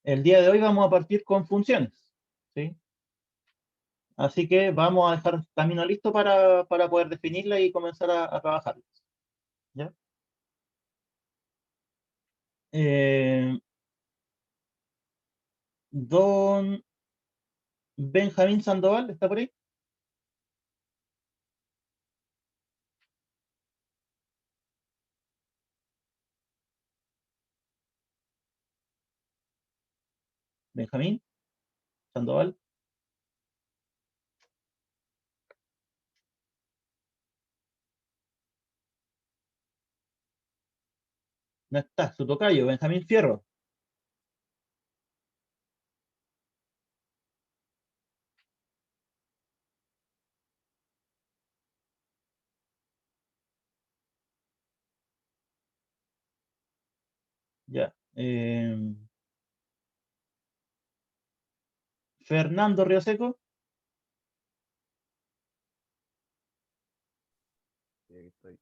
el día de hoy vamos a partir con funciones, ¿sí? Así que vamos a dejar el camino listo para poder definirla y comenzar a trabajarlas, ¿ya? Eh, don Benjamín Sandoval, ¿está por ahí? Benjamín Sandoval. No está, su tocayo, Benjamín Fierro. Ya. Fernando Rioseco. Sí, aquí estoy.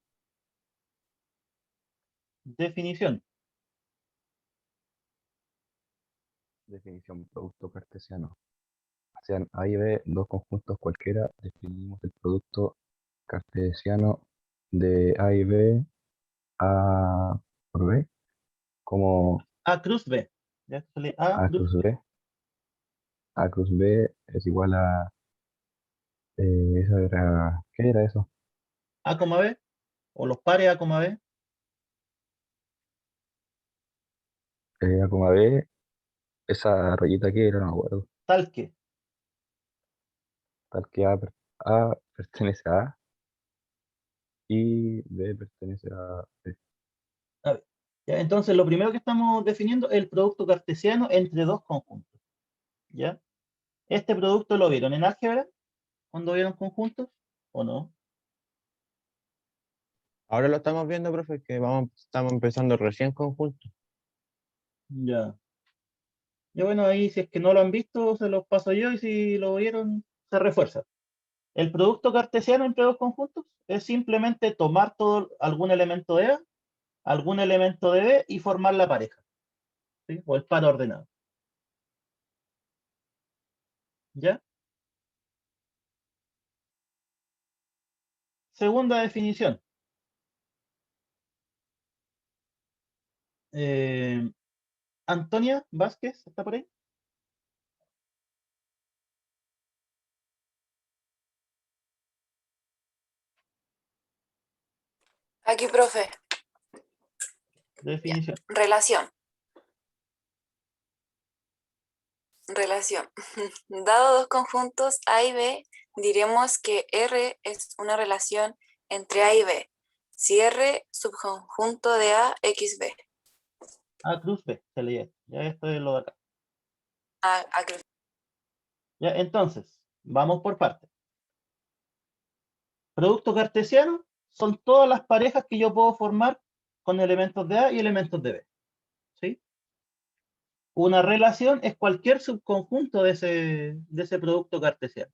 Definición. Definición: producto cartesiano. Sean A y B dos conjuntos cualquiera, definimos el producto cartesiano de A y B, A por B, como A cruz B. Ya sale A A cruz cruz B. B. A cruz B es igual a... eso era... ¿Qué era eso? A, B. O los pares A, B. A, B, esa rayita que era, no me acuerdo. Tal que. Tal que A pertenece a A y B pertenece a B. A ver. Ya, entonces, lo primero que estamos definiendo es el producto cartesiano entre dos conjuntos. ¿Ya? ¿Este producto lo vieron en álgebra cuando vieron conjuntos o no? Ahora lo estamos viendo, profe, que estamos empezando recién conjunto. Ya. Y bueno, ahí si es que no lo han visto, se los paso yo y si lo vieron, se refuerza. El producto cartesiano entre dos conjuntos es simplemente tomar algún elemento de A, algún elemento de B y formar la pareja, ¿sí? O el par ordenado. ¿Ya? Segunda definición. Eh, Antonia Vázquez, ¿está por ahí? Aquí, profe. Ya. Definición. Relación. Relación. Dado dos conjuntos A y B, diremos que R es una relación entre A y B. Si R subconjunto de A, X, B. A cruz B, se leía. Ya esto es lo de acá. A, Ya, entonces, vamos por partes. Producto cartesiano son todas las parejas que yo puedo formar con elementos de A y elementos de B. ¿Sí? Una relación es cualquier subconjunto de ese producto cartesiano.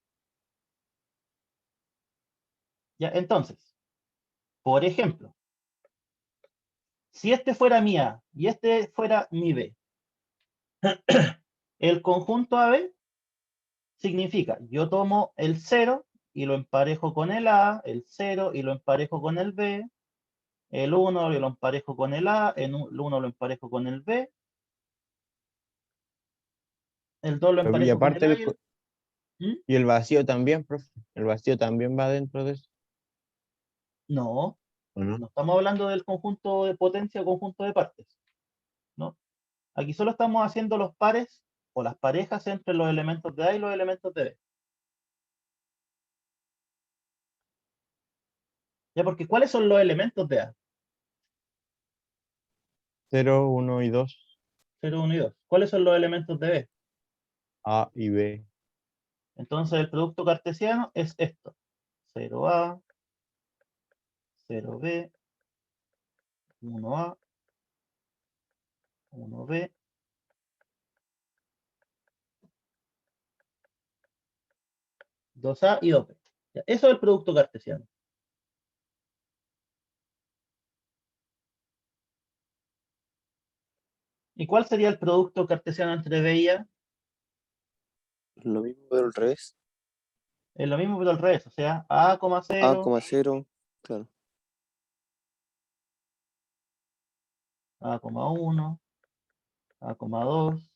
¿Ya? Entonces, por ejemplo, si este fuera mi A y este fuera mi B, el conjunto AB significa, yo tomo el 0 y lo emparejo con el A, el 0 y lo emparejo con el B, el 1 y lo emparejo con el A, el 1 lo emparejo con el B, el 2 lo Y emparejo con el aparte, A y el... ¿Mm? y el vacío también, profe. El vacío también va dentro de eso, No, ¿o no? no estamos hablando del conjunto de potencia o conjunto de partes, ¿no? Aquí solo estamos haciendo los pares o las parejas entre los elementos de A y los elementos de B. ¿Ya? Porque ¿cuáles son los elementos de A? 0, 1 y 2, 0, 1 y 2. ¿Cuáles son los elementos de B? A y B. Entonces el producto cartesiano es esto. 0A, 0B, 1A, 1B, 2A y 2B. ¿Ya? Eso es el producto cartesiano. ¿Y cuál sería el producto cartesiano entre B y A? Lo mismo, pero al revés. Es lo mismo, pero al revés. O sea, A, A, 0, 0, claro. A, 1, A, 2,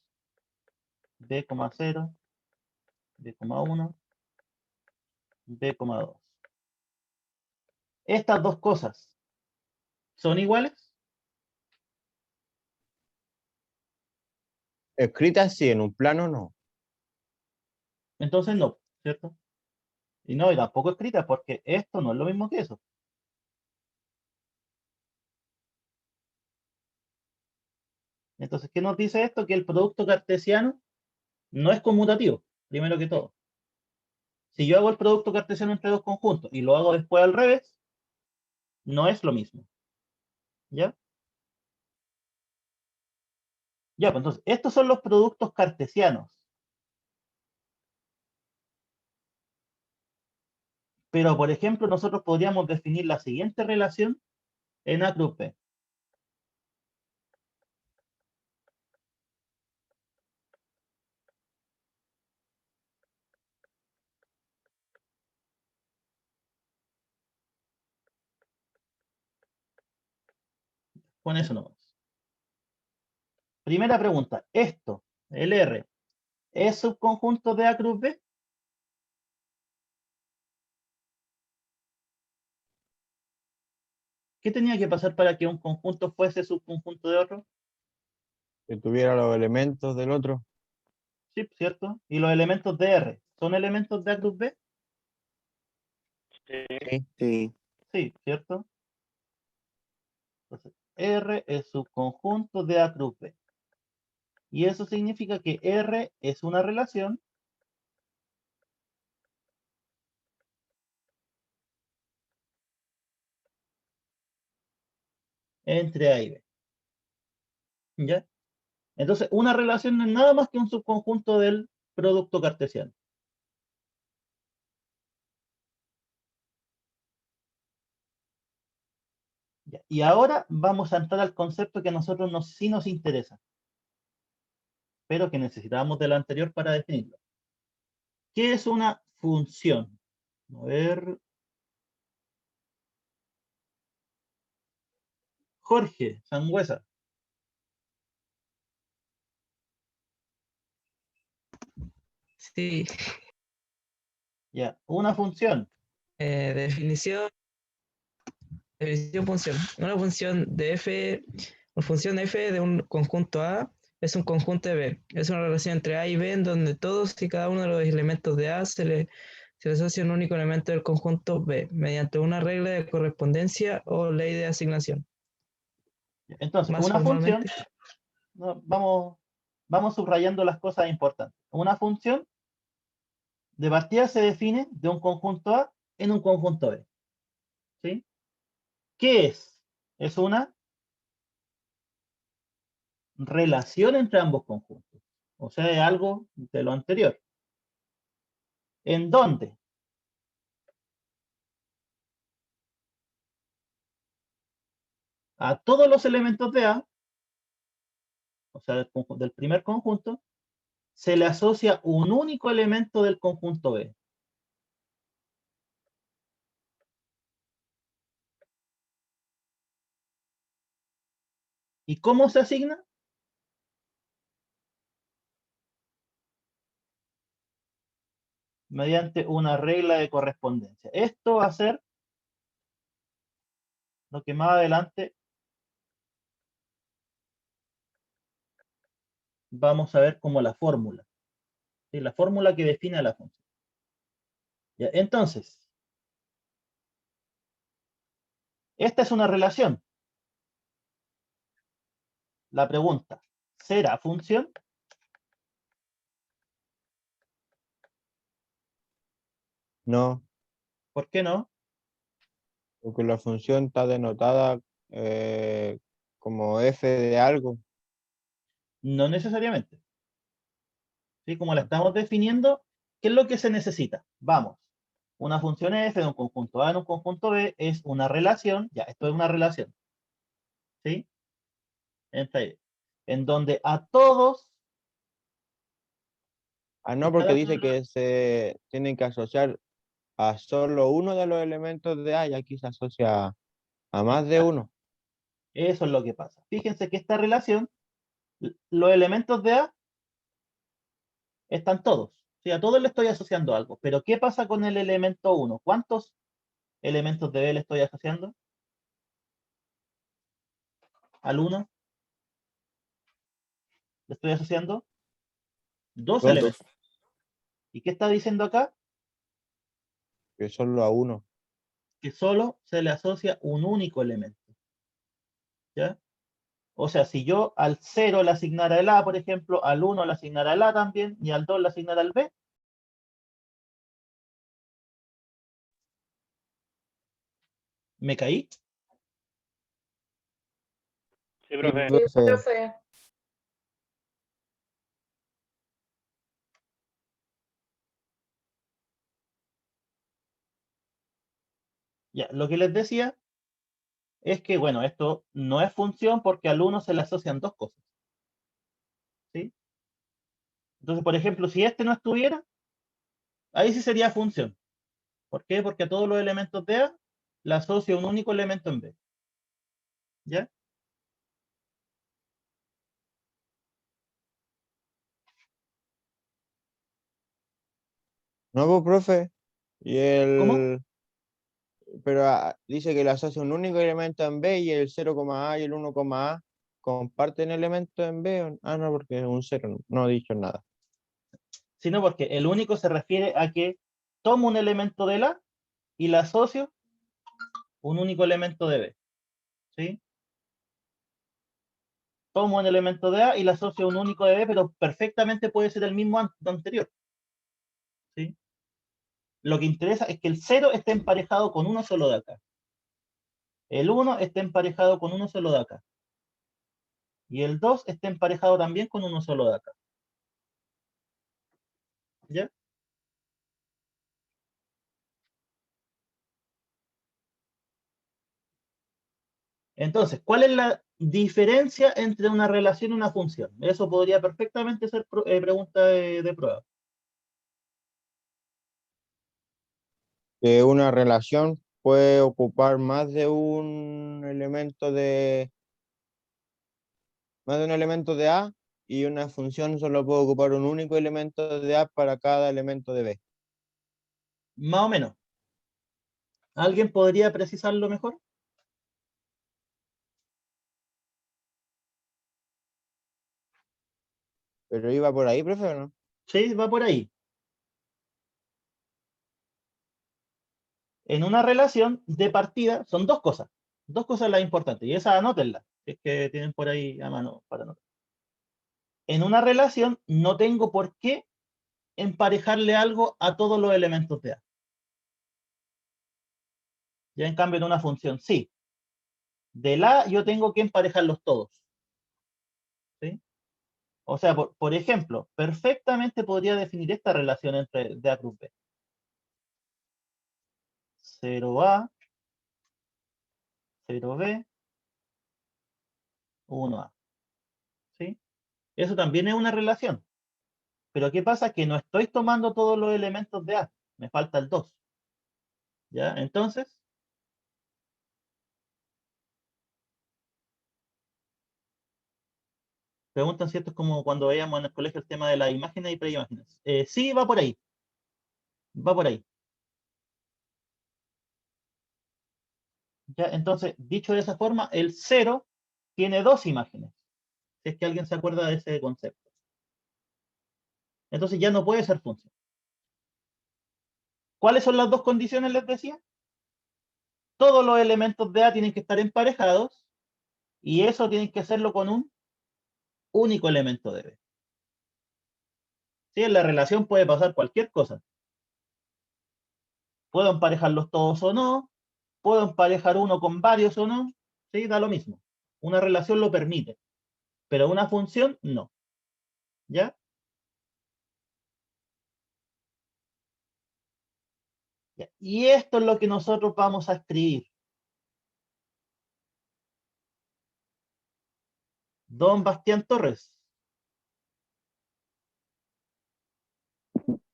B, 0, B, 1, B, 2. Estas dos cosas son iguales. Escrita así, en un plano no. Entonces no, ¿cierto? Y no, y tampoco escritas, porque esto no es lo mismo que eso. Entonces, ¿qué nos dice esto? Que el producto cartesiano no es conmutativo, primero que todo. Si yo hago el producto cartesiano entre dos conjuntos y lo hago después al revés, no es lo mismo. ¿Ya? Ya, pues entonces, estos son los productos cartesianos. Pero, por ejemplo, nosotros podríamos definir la siguiente relación en A cruz B. Con eso nomás. Primera pregunta, ¿esto, el R, es subconjunto de A cruz B? ¿Qué tenía que pasar para que un conjunto fuese subconjunto de otro? Que tuviera los elementos del otro. Sí, ¿cierto? ¿Y los elementos de R son elementos de A cruz B? Sí. Sí. Sí, ¿cierto? Entonces, R es subconjunto de A cruz B. Y eso significa que R es una relación entre A y B. ¿Ya? Entonces, una relación no es nada más que un subconjunto del producto cartesiano. ¿Ya? Y ahora vamos a entrar al concepto que a nosotros sí nos interesa, pero que necesitábamos de la anterior para definirlo. ¿Qué es una función? A ver. Jorge Sangüesa. Sí, Ya, una función. definición, función. Una función de f, una función f de un conjunto A es un conjunto de B. Es una relación entre A y B en donde todos y cada uno de los elementos de A se le asocia un único elemento del conjunto B mediante una regla de correspondencia o ley de asignación. Entonces, Más una función, formalmente, no, vamos subrayando las cosas importantes. Una función de partida se define de un conjunto A en un conjunto B. ¿Sí? ¿Qué es? Es una relación entre ambos conjuntos. O sea, es algo de lo anterior. ¿En dónde? A todos los elementos de A, o sea, del primer conjunto, se le asocia un único elemento del conjunto B. ¿Y cómo se asigna? Mediante una regla de correspondencia. Esto va a ser lo que más adelante vamos a ver como la fórmula. ¿Sí? La fórmula que define a la función. ¿Ya? Entonces, esta es una relación. La pregunta, ¿será función? No, ¿Por qué no? porque la función está denotada como f de algo. No necesariamente. ¿Sí? Como la estamos definiendo, ¿qué es lo que se necesita? Vamos. Una función f de un conjunto A en un conjunto B es una relación. Ya, esto es una relación. ¿Sí? Entre ellos. en donde a todos, Ah, no, porque cada dice uno- que se tienen que asociar a solo uno de los elementos de A y aquí se asocia a más de uno. eso es lo que pasa. Fíjense que esta relación, los elementos de A están todos. O sea, a todos le estoy asociando algo. Pero ¿qué pasa con el elemento 1? ¿Cuántos elementos de B le estoy asociando? Al 1 le estoy asociando dos Dos, elementos. ¿Y qué está diciendo acá? que solo a uno. Que solo se le asocia un único elemento. ¿Ya? O sea, si yo al 0 le asignara el A, por ejemplo, al 1 le asignara el A también, y al 2 le asignara el B, ¿me caí? Sí, profe. Profe, Ya, lo que les decía es que, bueno, esto no es función porque al 1 se le asocian dos cosas. ¿Sí? Entonces, por ejemplo, si este no estuviera, ahí sí sería función. ¿Por qué? Porque a todos los elementos de A le asocio un único elemento en B. ¿Ya? no, pues, profe. Y ¿Cómo? pero dice que le asocia un único elemento en B y el 0, A y el 1, A comparten elementos en B. Ah, no, porque es un 0, no he dicho nada. Sino porque el único se refiere a que tomo un elemento del A y le asocio un único elemento de B. ¿Sí? Tomo un elemento de A y le asocio un único de B, pero perfectamente puede ser el mismo anterior. ¿Sí? Lo que interesa es que el 0 esté emparejado con uno solo de acá. El 1 esté emparejado con uno solo de acá. Y el 2 esté emparejado también con uno solo de acá. ¿Ya? Entonces, ¿cuál es la diferencia entre una relación y una función? Eso podría perfectamente ser pregunta de prueba. Que una relación puede ocupar más de un elemento de A y una función solo puede ocupar un único elemento de A para cada elemento de B. Más o menos. ¿Alguien podría precisarlo mejor? Pero iba por ahí, profe, ¿o no? Sí, va por ahí. En una relación de partida son dos cosas las importantes, y esas anótenlas, si es que tienen por ahí a mano para anotar. En una relación no tengo por qué emparejarle algo a todos los elementos de A. Ya en cambio en una función sí. Del A yo tengo que emparejarlos todos. ¿Sí? O sea, por ejemplo, perfectamente podría definir esta relación entre de A cruz B. 0A, 0B, 1A. ¿Sí? Eso también es una relación. Pero ¿qué pasa? Que no estoy tomando todos los elementos de A. Me falta el 2. ¿Ya? Entonces, preguntan si esto es como cuando veíamos en el colegio el tema de las imágenes y preimágenes. Sí, va por ahí. Va por ahí. ¿Ya? Entonces, dicho de esa forma, el 0 tiene dos imágenes. Si es que alguien se acuerda de ese concepto. Entonces ya no puede ser función. ¿Cuáles son las dos condiciones, les decía? Todos los elementos de A tienen que estar emparejados y eso tienen que hacerlo con un único elemento de B. ¿Sí? En la relación puede pasar cualquier cosa. Puedo emparejarlos todos o no, puedo emparejar uno con varios o no, ¿sí? Da lo mismo. Una relación lo permite, pero una función no. ¿Ya? Ya. Y esto es lo que nosotros vamos a escribir. Don Bastián Torres,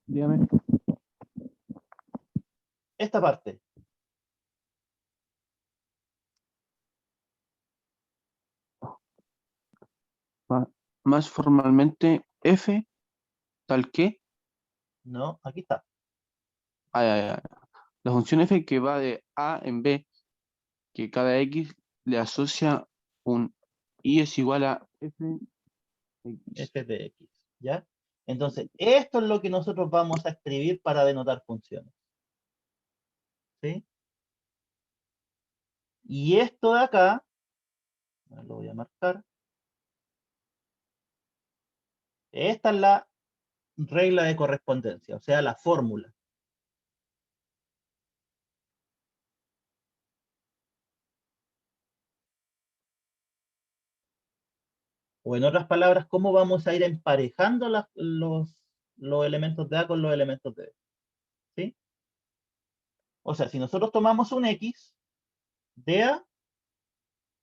Dígame. esta parte. Más formalmente, F, tal que. No, aquí está. La función F que va de A en B, que cada X le asocia un Y es igual a F X. F de X, ¿ya? Entonces, esto es lo que nosotros vamos a escribir para denotar funciones. ¿Sí? Y esto de acá, lo voy a marcar. Esta es la regla de correspondencia, o sea, la fórmula. O en otras palabras, cómo vamos a ir emparejando los elementos de A con los elementos de B. ¿Sí? O sea, si nosotros tomamos un X de A,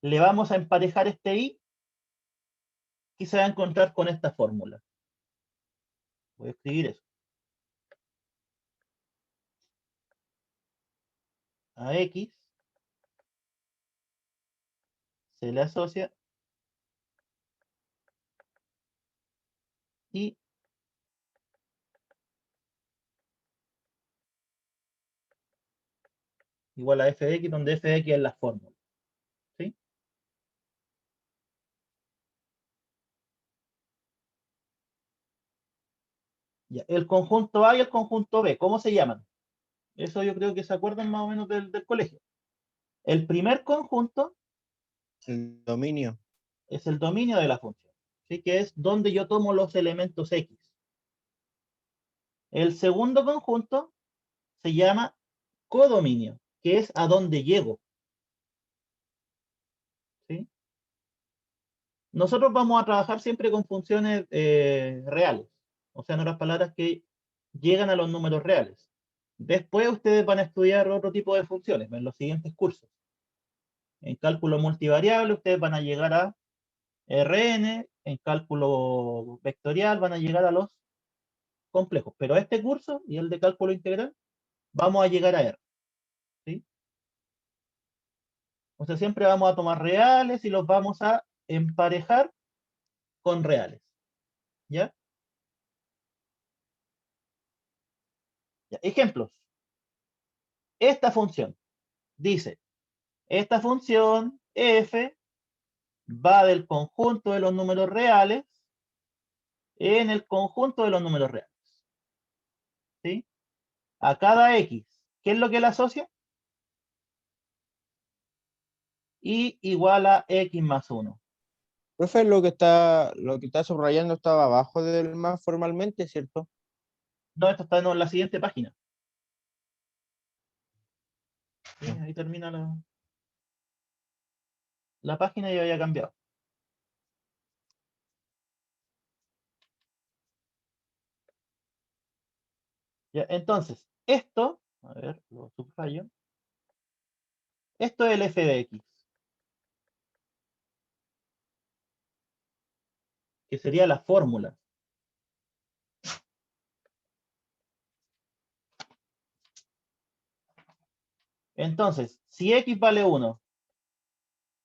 le vamos a emparejar este Y y se va a encontrar con esta fórmula. Voy a escribir eso. A X se le asocia Y igual a f de x, donde f de x es la fórmula. ¿Sí? Ya, el conjunto A y el conjunto B, ¿cómo se llaman? Eso yo creo que se acuerdan más o menos del colegio. El primer conjunto El dominio. es el dominio de la función, ¿sí? Que es donde yo tomo los elementos X. El segundo conjunto se llama codominio, que es a donde llego. ¿Sí? Nosotros vamos a trabajar siempre con funciones reales, o sea, en otras palabras, que llegan a los números reales. Después ustedes van a estudiar otro tipo de funciones en los siguientes cursos. En cálculo multivariable ustedes van a llegar a Rn, en cálculo vectorial van a llegar a los complejos, pero este curso y el de cálculo integral vamos a llegar a R. ¿Sí? O sea, siempre vamos a tomar reales y los vamos a emparejar con reales. ¿Ya? Ya. Ejemplos. Esta función dice, esta función f va del conjunto de los números reales en el conjunto de los números reales. ¿Sí? A cada x, ¿qué es lo que le asocia? Y igual a x más 1. Profe, lo que está subrayando estaba abajo del más formalmente, ¿cierto? No, esto está en la siguiente página. ¿Sí? Ahí termina la página y había cambiado. Ya, entonces, esto, a ver, lo subrayo. Esto es el f de x, que sería la fórmula. Entonces, si x vale 1,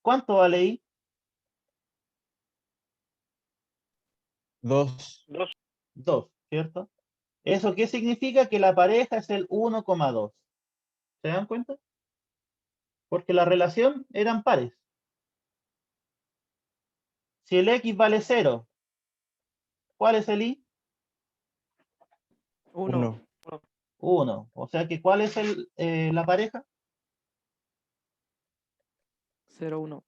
¿cuánto vale y? 2. 2, ¿cierto? ¿Eso qué significa? Que la pareja es el 1,2. ¿Se dan cuenta? Porque la relación eran pares. Si el x vale 0, ¿cuál es el y? 1. 1. O sea que ¿cuál es la pareja? 0, 1.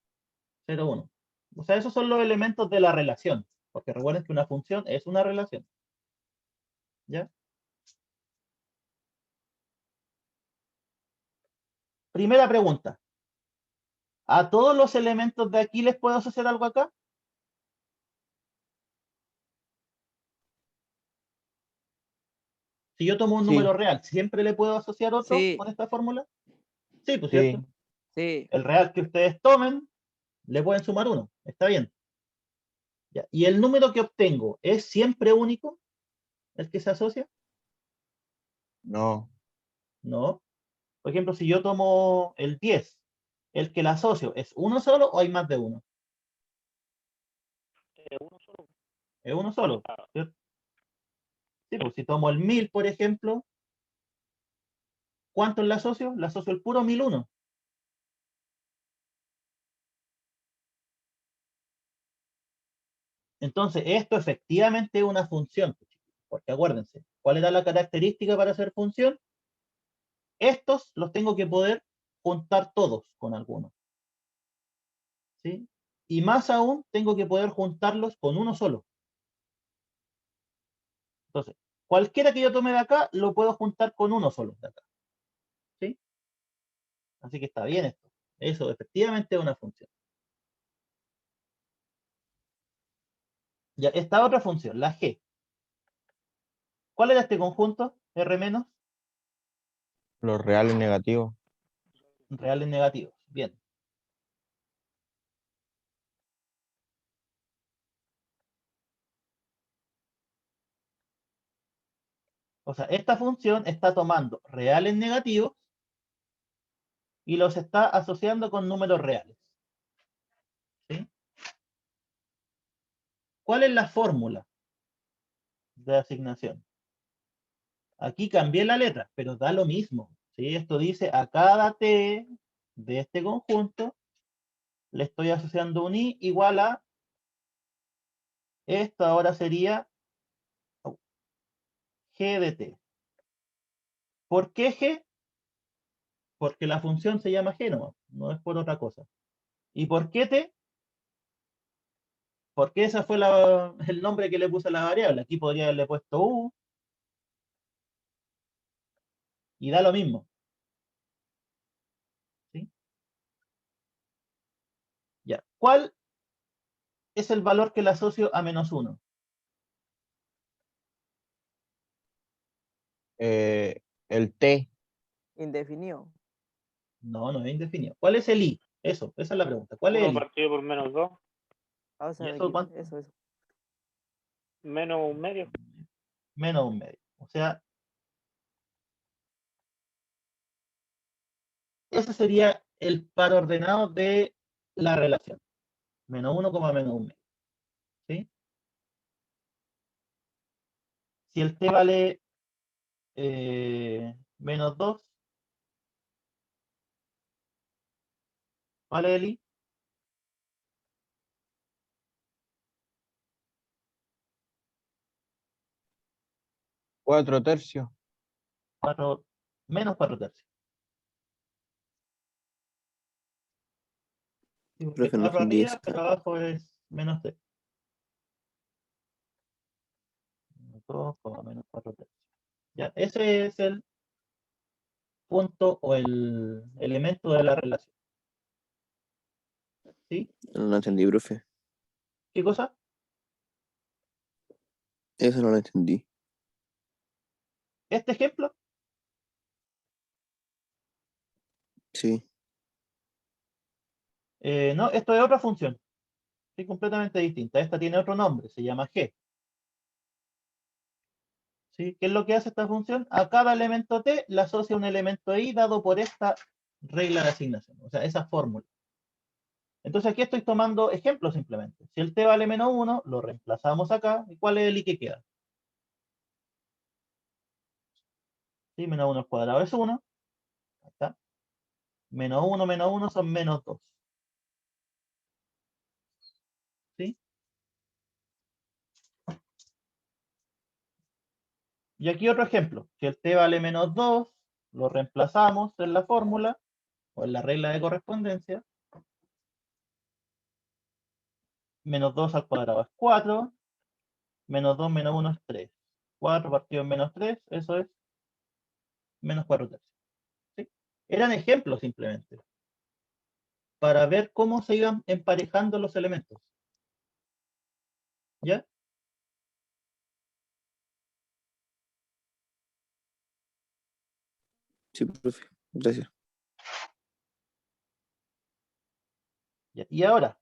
0, 1. O sea, esos son los elementos de la relación. Porque recuerden que una función es una relación. ¿Ya? Primera pregunta. ¿A todos los elementos de aquí les puedo asociar algo acá? Si yo tomo un Sí, número real, ¿siempre le puedo asociar otro Sí, con esta fórmula? Sí, pues sí. cierto. sí. El real que ustedes tomen, le pueden sumar uno. Está bien. Ya, ¿y el número que obtengo es siempre único, el que se asocia? No. No. Por ejemplo, si yo tomo el 10, ¿el que la asocio es uno solo o hay más de uno? Es uno solo, ¿cierto? Sí, pues si tomo el 1000, por ejemplo, ¿cuánto la asocio? La asocio el puro 1001. Entonces, esto efectivamente es una función, porque acuérdense, ¿cuál era la característica para hacer función? Estos los tengo que poder juntar todos con alguno, ¿sí? Y más aún, tengo que poder juntarlos con uno solo. Entonces, cualquiera que yo tome de acá, lo puedo juntar con uno solo de acá, ¿sí? Así que está bien esto. Eso efectivamente es una función. Ya, esta otra función, la G. ¿Cuál era este conjunto? R menos, Los reales negativos. reales negativos. Bien. O sea, esta función está tomando reales negativos y los está asociando con números reales, ¿sí? ¿Cuál es la fórmula de asignación? Aquí cambié la letra, pero da lo mismo, ¿sí? Esto dice a cada t de este conjunto le estoy asociando un i igual a, esto ahora sería g de t. ¿Por qué g? Porque la función se llama g, no es por otra cosa. ¿Y por qué t? Porque ese fue el nombre que le puse a la variable. Aquí podría haberle puesto u y da lo mismo, ¿sí? Ya. ¿Cuál es el valor que le asocio a menos 1? El T. Indefinido. No, no es indefinido. ¿Cuál es el i? Eso, esa es la pregunta. ¿Cuál es 1 el i? partido por menos 2, Ah, o sea, ¿Y me eso equivo- cuánto? eso. menos un medio. Menos un medio. O sea, ese sería el par ordenado de la relación. Menos 1, menos un medio. ¿Sí? Si el t vale menos 2, ¿vale el i? 4/3. 4, menos 4 tercios. Sí, porque Profe, no 4 entendí arriba, esta. pero abajo es menos 3. 2, menos 4 tercios. Ya, ese es el punto o el elemento de la relación. ¿Sí? No lo entendí, profe. ¿Qué cosa? Eso no lo entendí. Este ejemplo, Sí. no, esto es otra función. Sí, completamente distinta. Esta tiene otro nombre, se llama g. ¿Sí? ¿Qué es lo que hace esta función? A cada elemento t le asocia un elemento i dado por esta regla de asignación, o sea, esa fórmula. Entonces aquí estoy tomando ejemplos simplemente. Si el t vale menos 1, lo reemplazamos acá. ¿Y cuál es el i que queda? ¿Sí? Menos 1 al cuadrado es 1. Ahí está. Menos 1 son menos 2. ¿Sí? Y aquí otro ejemplo. Si el t vale menos 2, lo reemplazamos en la fórmula o en la regla de correspondencia. Menos 2 al cuadrado es 4. Menos 2 menos 1 es 3. 4 partido en menos 3, eso es menos 4 tercios. ¿Sí? Eran ejemplos simplemente, para ver cómo se iban emparejando los elementos. ¿Ya? Sí, profe. Gracias. ¿Ya? Y ahora,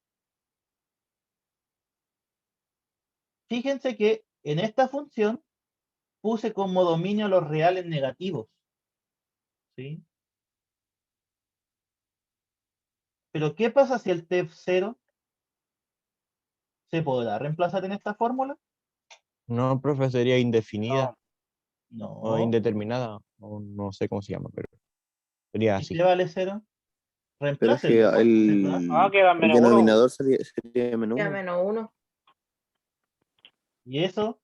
fíjense que en esta función puse como dominio los reales negativos. ¿Sí? Pero ¿qué pasa si el t0 se podrá reemplazar en esta fórmula? No, profe, sería indefinida o No. indeterminada, o no sé cómo se llama, pero sería ¿Y así. t vale 0? Pero es que Reemplácenlo, ¿verdad? Queda el menos uno. denominador sería menos Ya 1. menos 1. Y eso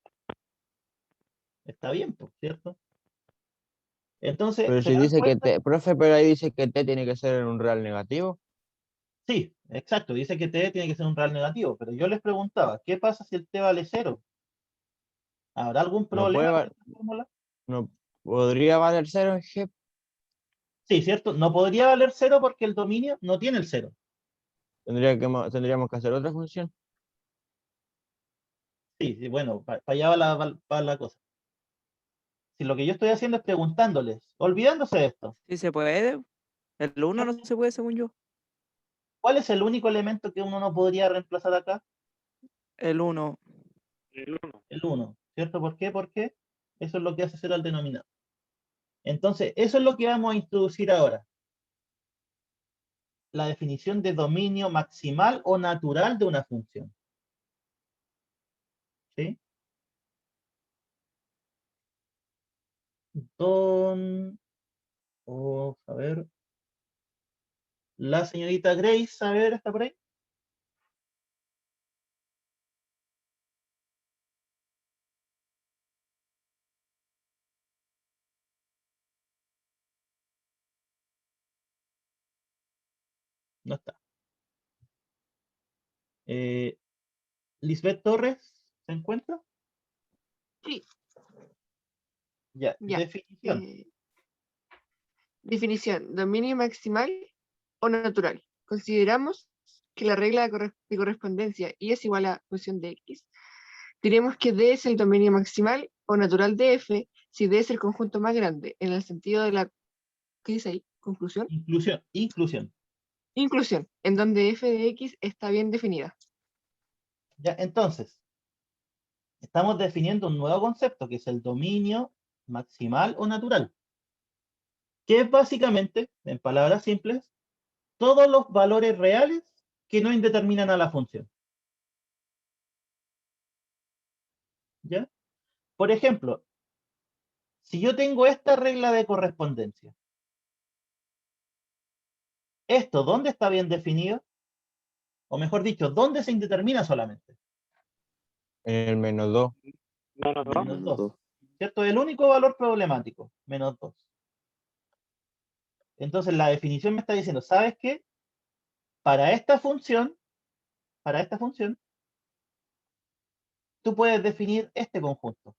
está bien, pues, ¿cierto? Entonces, Pero ¿se si dan dice que cuenta? t, profe, pero ahí dice que t tiene que ser en un real negativo. Sí, exacto. Dice que t tiene que ser un real negativo, pero yo les preguntaba, ¿qué pasa si el t vale 0? ¿Habrá algún No puede, problema con va- esta fórmula? no podría valer 0 en G. Sí, ¿cierto? No podría valer 0 porque el dominio no tiene el 0. Tendríamos que hacer otra función. Sí, sí, bueno, para allá va la cosa. Si lo que yo estoy haciendo es preguntándoles, olvidándose de esto, Sí se puede. El 1 no se puede, según yo. ¿cuál es el único elemento que uno no podría reemplazar acá? El 1. El 1. El 1, ¿cierto? ¿Por qué? Porque eso es lo que hace 0 al denominador. Entonces, eso es lo que vamos a introducir ahora. La definición de dominio maximal o natural de una función. ¿Sí? A ver. La señorita Grace, a ver, ¿está por ahí? No está. Lisbeth Torres, ¿se encuentra? Sí, Ya, ya. definición. Definición. Dominio maximal o natural. Consideramos que la regla de correspondencia y es igual a función de x. Diremos que D es el dominio maximal o natural de f si D es el conjunto más grande, en el sentido de la, ¿qué dice ahí? Conclusión. Inclusión. Inclusión, en donde f de x está bien definida. Ya, entonces, estamos definiendo un nuevo concepto que es el dominio maximal o natural, que es básicamente, en palabras simples, todos los valores reales que no indeterminan a la función. ¿Ya? Por ejemplo, si yo tengo esta regla de correspondencia, ¿esto dónde está bien definido? O mejor dicho, ¿dónde se indetermina solamente? En el -2. Menos 2. Menos 2. ¿Cierto? El único valor problemático, menos 2. Entonces la definición me está diciendo, ¿sabes qué? Para esta función, tú puedes definir este conjunto.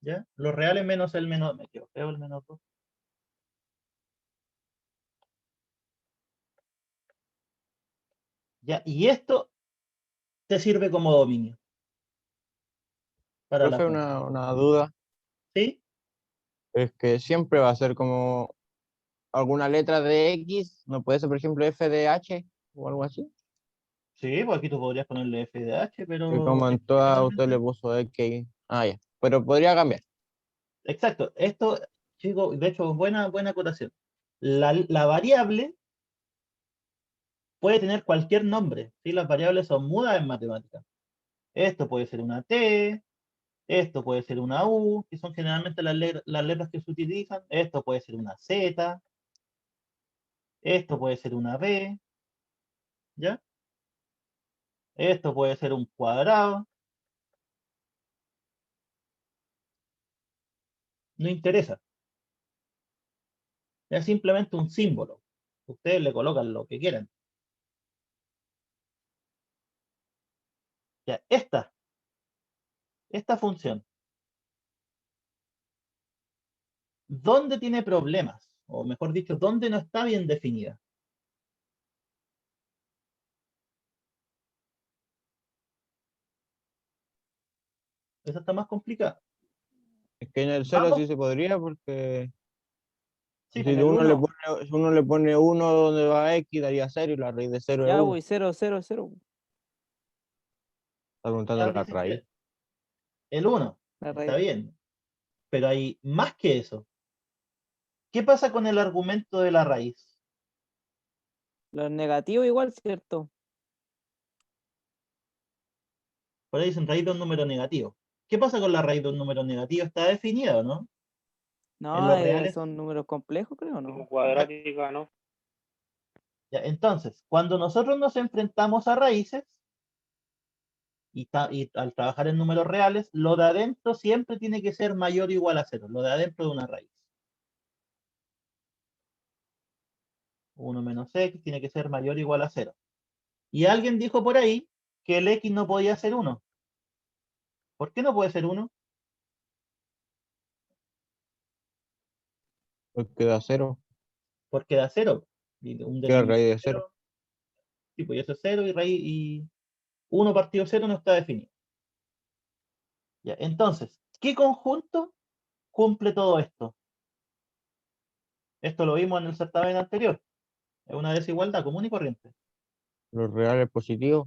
¿Ya? Los reales menos el menos, me equivoqué, el menos 2. ¿Ya? Y esto te sirve como dominio para la Profe, función. una duda. ¿Sí? Es que siempre va a ser como alguna letra de X, no puede ser, por ejemplo, F de H o algo así. Sí, pues aquí tú podrías ponerle f de h, Y pero como en todas usted le explícitamente. puso X. Ah, ya. Pero podría cambiar. Exacto. Esto, chicos, de hecho, buena acotación. La variable puede tener cualquier nombre, ¿sí? Las variables son mudas en matemáticas. Esto puede ser una T, esto puede ser una U, que son generalmente las letras que se utilizan. Esto puede ser una Z, esto puede ser una B, ¿ya? Esto puede ser un cuadrado. No interesa. Es simplemente un símbolo. Ustedes le colocan lo que quieran. Ya, esta función, ¿dónde tiene problemas? O mejor dicho, ¿dónde no está bien definida? Esa está más complicada. Es que en el 0 Vamos, sí se podría porque Sí, Si en el uno le 1. pone, si uno le pone 1 donde va X, daría 0 y la raíz de 0 es Ya, 1. voy, 0, 0, 0. Está preguntando Ya la dice raíz. que el 1. La Está raíz. bien. Pero hay más que eso. ¿Qué pasa con el argumento de la raíz? Los negativos igual, ¿cierto? Por ahí dicen raíz de un número negativo. ¿Qué pasa con la raíz de un número negativo? ¿Está definida o no? En No, los reales. son números complejos, creo, Como ¿no? cuadrática, ¿no? Ya, entonces, cuando nosotros nos enfrentamos a raíces, y al trabajar en números reales, lo de adentro siempre tiene que ser mayor o igual a 0, lo de adentro de una raíz. 1 menos x tiene que ser mayor o igual a 0. Y alguien dijo por ahí que el x no podía ser 1. ¿Por qué no puede ser 1? Porque da 0. Porque da 0. Y un ¿Qué es denominador raíz de 0? 0. Sí, pues eso es 0 y raíz y 1 partido 0 no está definido. Ya, entonces, ¿qué conjunto cumple todo esto? Esto lo vimos en el certamen anterior. Es una desigualdad común y corriente. Los reales positivos.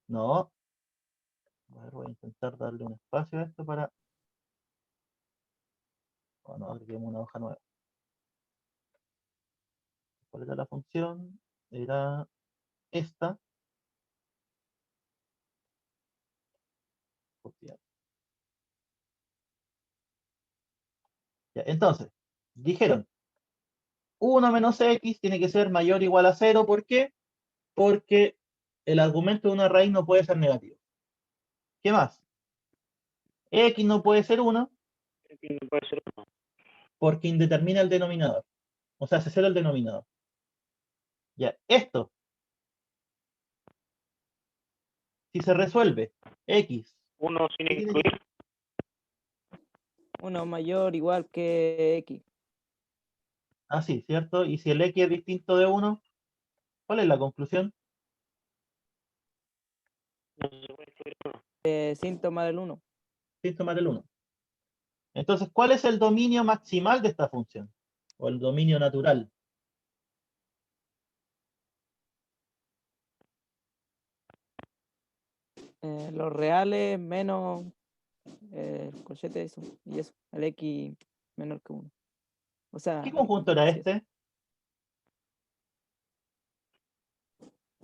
No. A ver, voy a intentar darle un espacio a esto para... O no, agreguemos una hoja nueva. ¿Cuál era la función? Era esta. Copiar. Ya, entonces, dijeron, 1 menos x tiene que ser mayor o igual a 0. ¿Por qué? Porque el argumento de una raíz no puede ser negativo. ¿Qué más? X no puede ser 1 X no puede ser 1. porque indetermina el denominador. O sea, se cero el denominador. Ya, esto, si se resuelve, x, 1 sin ¿qué tiene que incluir. 1 mayor igual que X. Ah, sí, ¿cierto? Y si el x es distinto de 1, ¿cuál es la conclusión? No se puede incluir 1. Síntoma del 1. Síntoma del 1. Entonces, ¿cuál es el dominio maximal de esta función? O el dominio natural. Los reales menos el cochete, eso. Y eso. El X menor que 1. O sea, ¿Qué conjunto era sí, eso. este?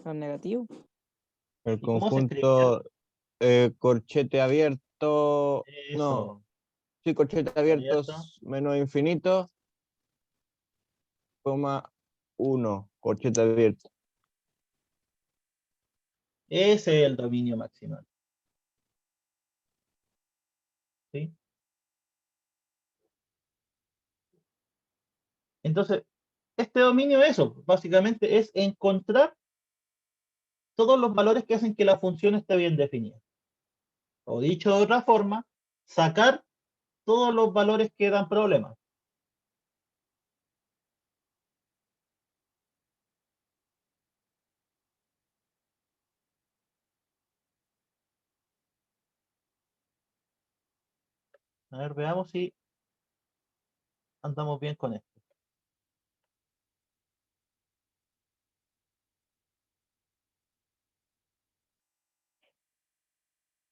Los negativos. El ¿Y cómo se escribía? conjunto corchete abierto. No. Eso, Sí, corchete abierto abierto. menos infinito, coma 1. Corchete abierto. Ese es el dominio maximal. ¿Sí? Entonces, este dominio, eso, básicamente es encontrar todos los valores que hacen que la función esté bien definida. O dicho de otra forma, sacar todos los valores que dan problemas. A ver, veamos si andamos bien con esto.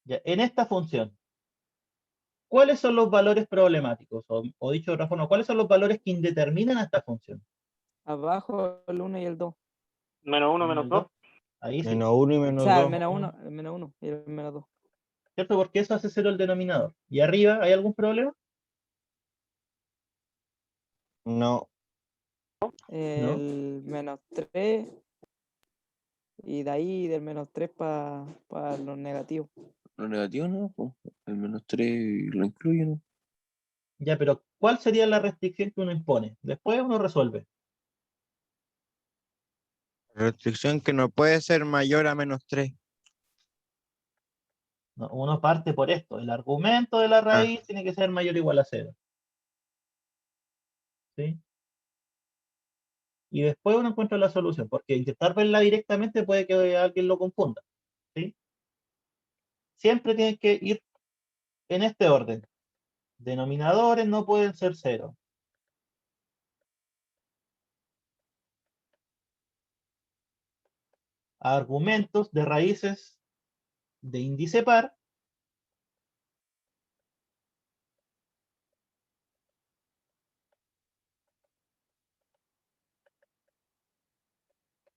Ya, en esta función, ¿cuáles son los valores problemáticos? O dicho de otra forma, ¿cuáles son los valores que indeterminan a esta función? Abajo el 1 y el 2. Menos 1, ¿El menos el 2. 2? Ahí sí. Menos 1 y O menos sea, el 2. menos 1, el menos 1 y el menos 2. ¿Cierto? Porque eso hace cero el denominador. ¿Y arriba hay algún problema? No. ¿No? El menos 3 y de ahí del menos 3 para los negativos. Los negativos no, po. El menos 3 lo incluye, ¿no? Ya, pero ¿cuál sería la restricción que uno impone? Después uno resuelve. Restricción que no puede ser mayor a menos 3. No, uno parte por esto. El argumento de la raíz tiene que ser mayor o igual a 0. ¿Sí? Y después uno encuentra la solución, porque intentar verla directamente puede que alguien lo confunda. ¿Sí? Siempre tienen que ir en este orden. Denominadores no pueden ser 0. argumentos de raíces de índice par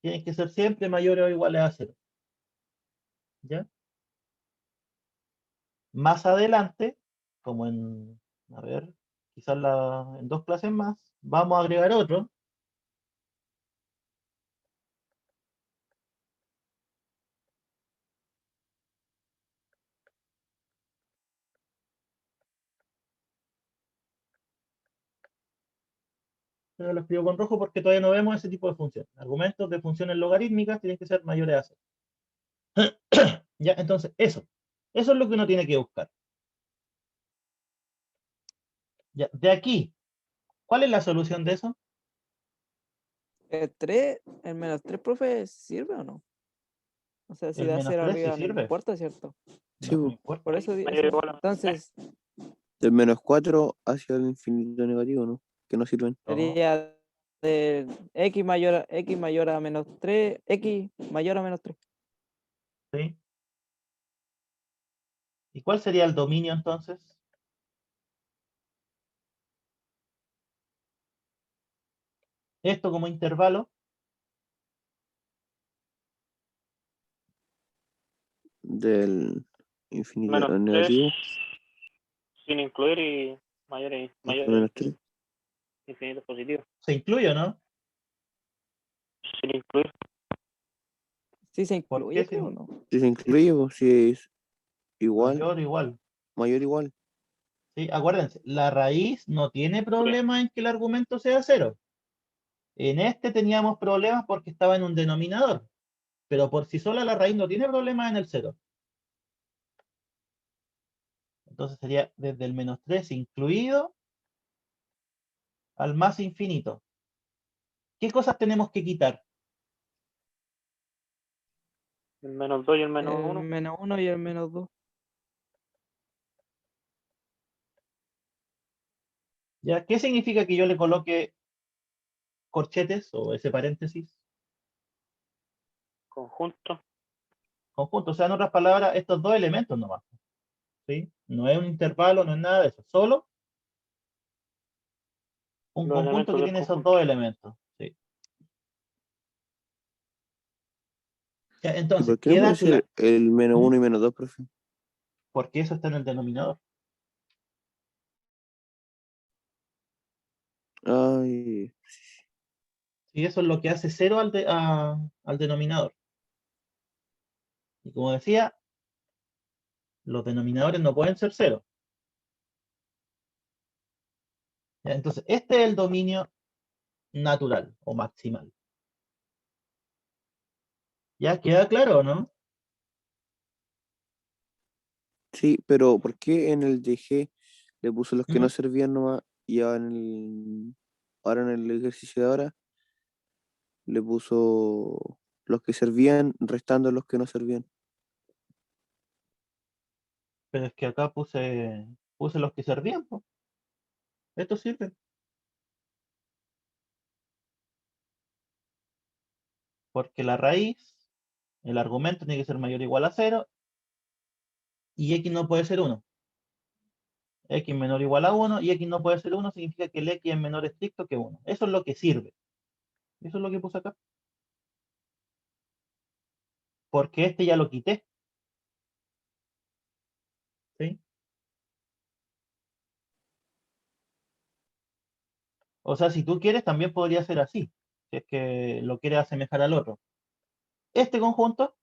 tienen que ser siempre mayores o iguales a 0. ¿Ya? Más adelante, como en, a ver, quizás en 2 clases más, vamos a agregar otro. Pero lo escribo con rojo porque todavía no vemos ese tipo de funciones. Argumentos de funciones logarítmicas tienen que ser mayores a 0. Ya, entonces, eso es lo que uno tiene que buscar. Ya, de aquí, ¿cuál es la solución de eso? El menos 3, profe, ¿sirve o no? O sea, si El da menos 0 3 sí arriba no sirve. importa, ¿cierto? Sí, No po. importa. Por eso Mayor o igual a entonces Del menos 4 hacia el infinito negativo, ¿no? Que no sirven. sería de x mayor a menos 3, x mayor a menos 3. ¿Sí? ¿Y cuál sería el dominio entonces? Esto como intervalo. Del infinito Menos al 3 negativo sin incluir y hasta mayores menos 3. infinitos positivos. ¿Se incluye o no? Sin incluir. Sí se ¿Por incluye, qué creo, sin ¿no? Si se incluye, pues, si es igual, mayor o igual? mayor igual. Sí, acuérdense, la raíz no tiene problema en que el argumento sea 0. En este teníamos problemas porque estaba en un denominador, pero por sí sola la raíz no tiene problemas en el 0. Entonces sería desde el menos 3 incluido al más infinito. ¿Qué cosas tenemos que quitar? El menos 2 y el menos El 1. menos 1 y el menos 2. ¿Ya? ¿Qué significa que yo le coloque corchetes o ese paréntesis? Conjunto. Conjunto, o sea, en otras palabras, estos dos elementos nomás. ¿Sí? No es un intervalo, no es nada de eso, solo un Los conjunto elementos que del tiene esos conjunto. dos elementos. ¿Sí? Ya, ¿Y entonces, por qué no queda puede claro, ser el menos ¿Mm? 1 y menos 2, profe? porque eso está en el denominador. Ay, Y eso es lo que hace 0 al denominador. Y como decía, los denominadores no pueden ser 0. ¿Ya? Entonces, este es el dominio natural o maximal. ¿Ya queda claro o no? sí, pero ¿por qué en el DG le puso los que ¿Mm? no servían nomás y ahora en el ejercicio de ahora le puso los que servían restando los que no servían? Pero es que acá puse los que servían, po. Esto sirve. Porque la raíz, el argumento tiene que ser mayor o igual a 0 y x no puede ser 1. X menor o igual a 1 y x no puede ser 1 significa que el x es menor estricto que 1. Eso es lo que sirve. Eso es lo que puse acá. Porque este ya lo quité. ¿Sí? O sea, si tú quieres, también podría ser así. Si es que lo quieres asemejar al otro. Este conjunto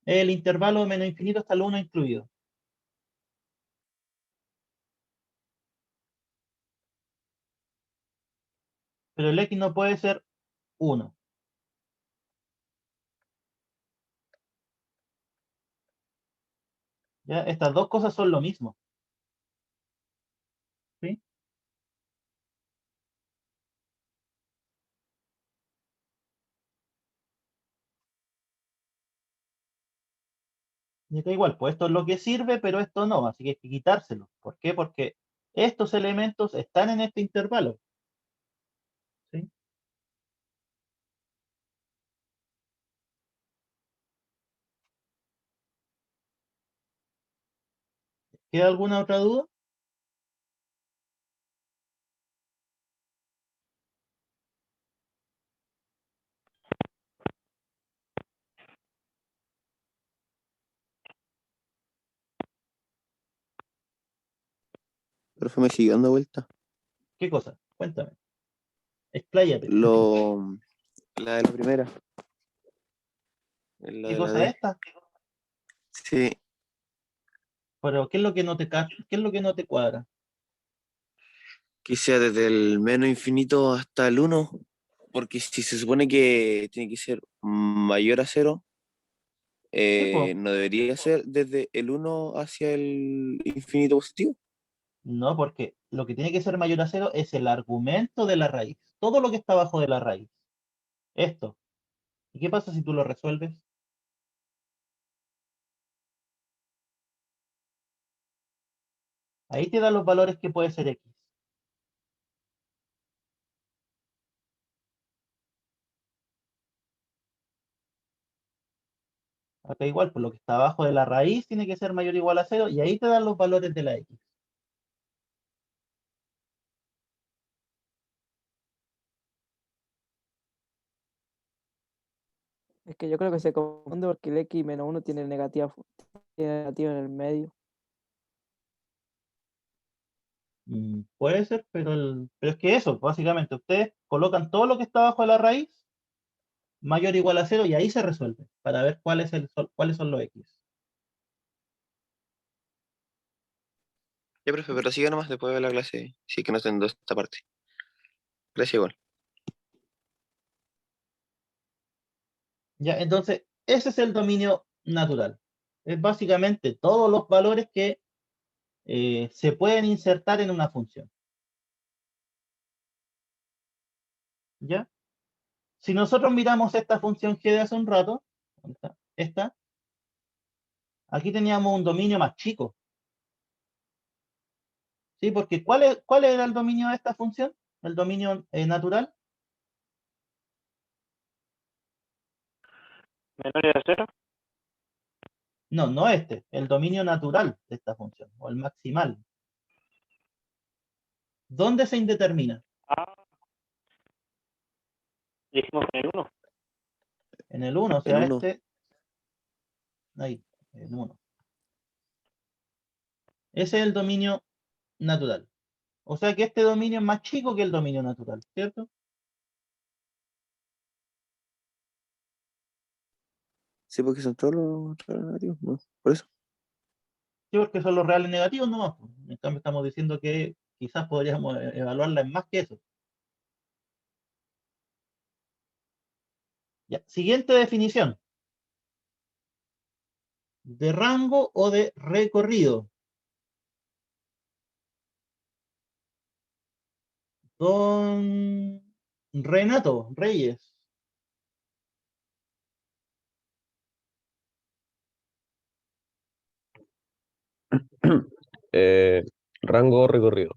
es el intervalo de menos infinito hasta el 1 incluido. Pero el x no puede ser 1. ¿Ya? Estas dos cosas son lo mismo. ¿Sí? Y da igual, pues esto es lo que sirve, pero esto no, así que hay que quitárselo. ¿Por qué? Porque estos elementos están en este intervalo. ¿Sí? ¿Queda alguna otra duda? Profe, me sigue dando vuelta. ¿Qué cosa? Cuéntame. Expláyate. La de la primera. La ¿Qué de la cosa D. esta? Sí, Pero ¿qué es lo que no te qué es lo que no te cuadra? que sea desde el menos infinito hasta el 1, porque si se supone que tiene que ser mayor a 0, Sí, po. no debería ser desde el 1 hacia el infinito positivo. No, porque lo que tiene que ser mayor a 0 es el argumento de la raíz. Todo lo que está abajo de la raíz. Esto. ¿Y qué pasa si tú lo resuelves? Ahí te da los valores que puede ser X. Acá igual, por lo que está abajo de la raíz tiene que ser mayor o igual a 0 y ahí te dan los valores de la X. Es que yo creo que se confunde porque el X menos 1 tiene tiene negativa en el medio. Puede ser, pero es que eso, básicamente, ustedes colocan todo lo que está abajo de la raíz, mayor o igual a 0, y ahí se resuelve, para ver cuáles son los X. Ya, profe, pero siga nomás después de la clase, si es que no entiendo esta parte. Gracias igual. Ya, entonces, ese es el dominio natural. Es básicamente todos los valores que se pueden insertar en una función. ¿Ya? Si nosotros miramos esta función g de hace un rato, ¿dónde está? Esta, aquí teníamos un dominio más chico. ¿Sí? Porque ¿cuál era el dominio de esta función? El dominio natural. Menor a 0. No, no este, el dominio natural de esta función, o el maximal. ¿Dónde se indetermina? Ah, dijimos en el 1. En el 1, o El sea, 1. ahí, en 1. Ese es el dominio natural. O sea que este dominio es más chico que el dominio natural, ¿cierto? Sí, porque son todos los negativos, ¿no? Por eso. Sí, porque son los reales negativos nomás, pues. En cambio estamos diciendo que quizás podríamos evaluarla en más que eso. Ya, siguiente definición. ¿De rango o de recorrido? Don Renato Reyes. Eh, rango o recorrido.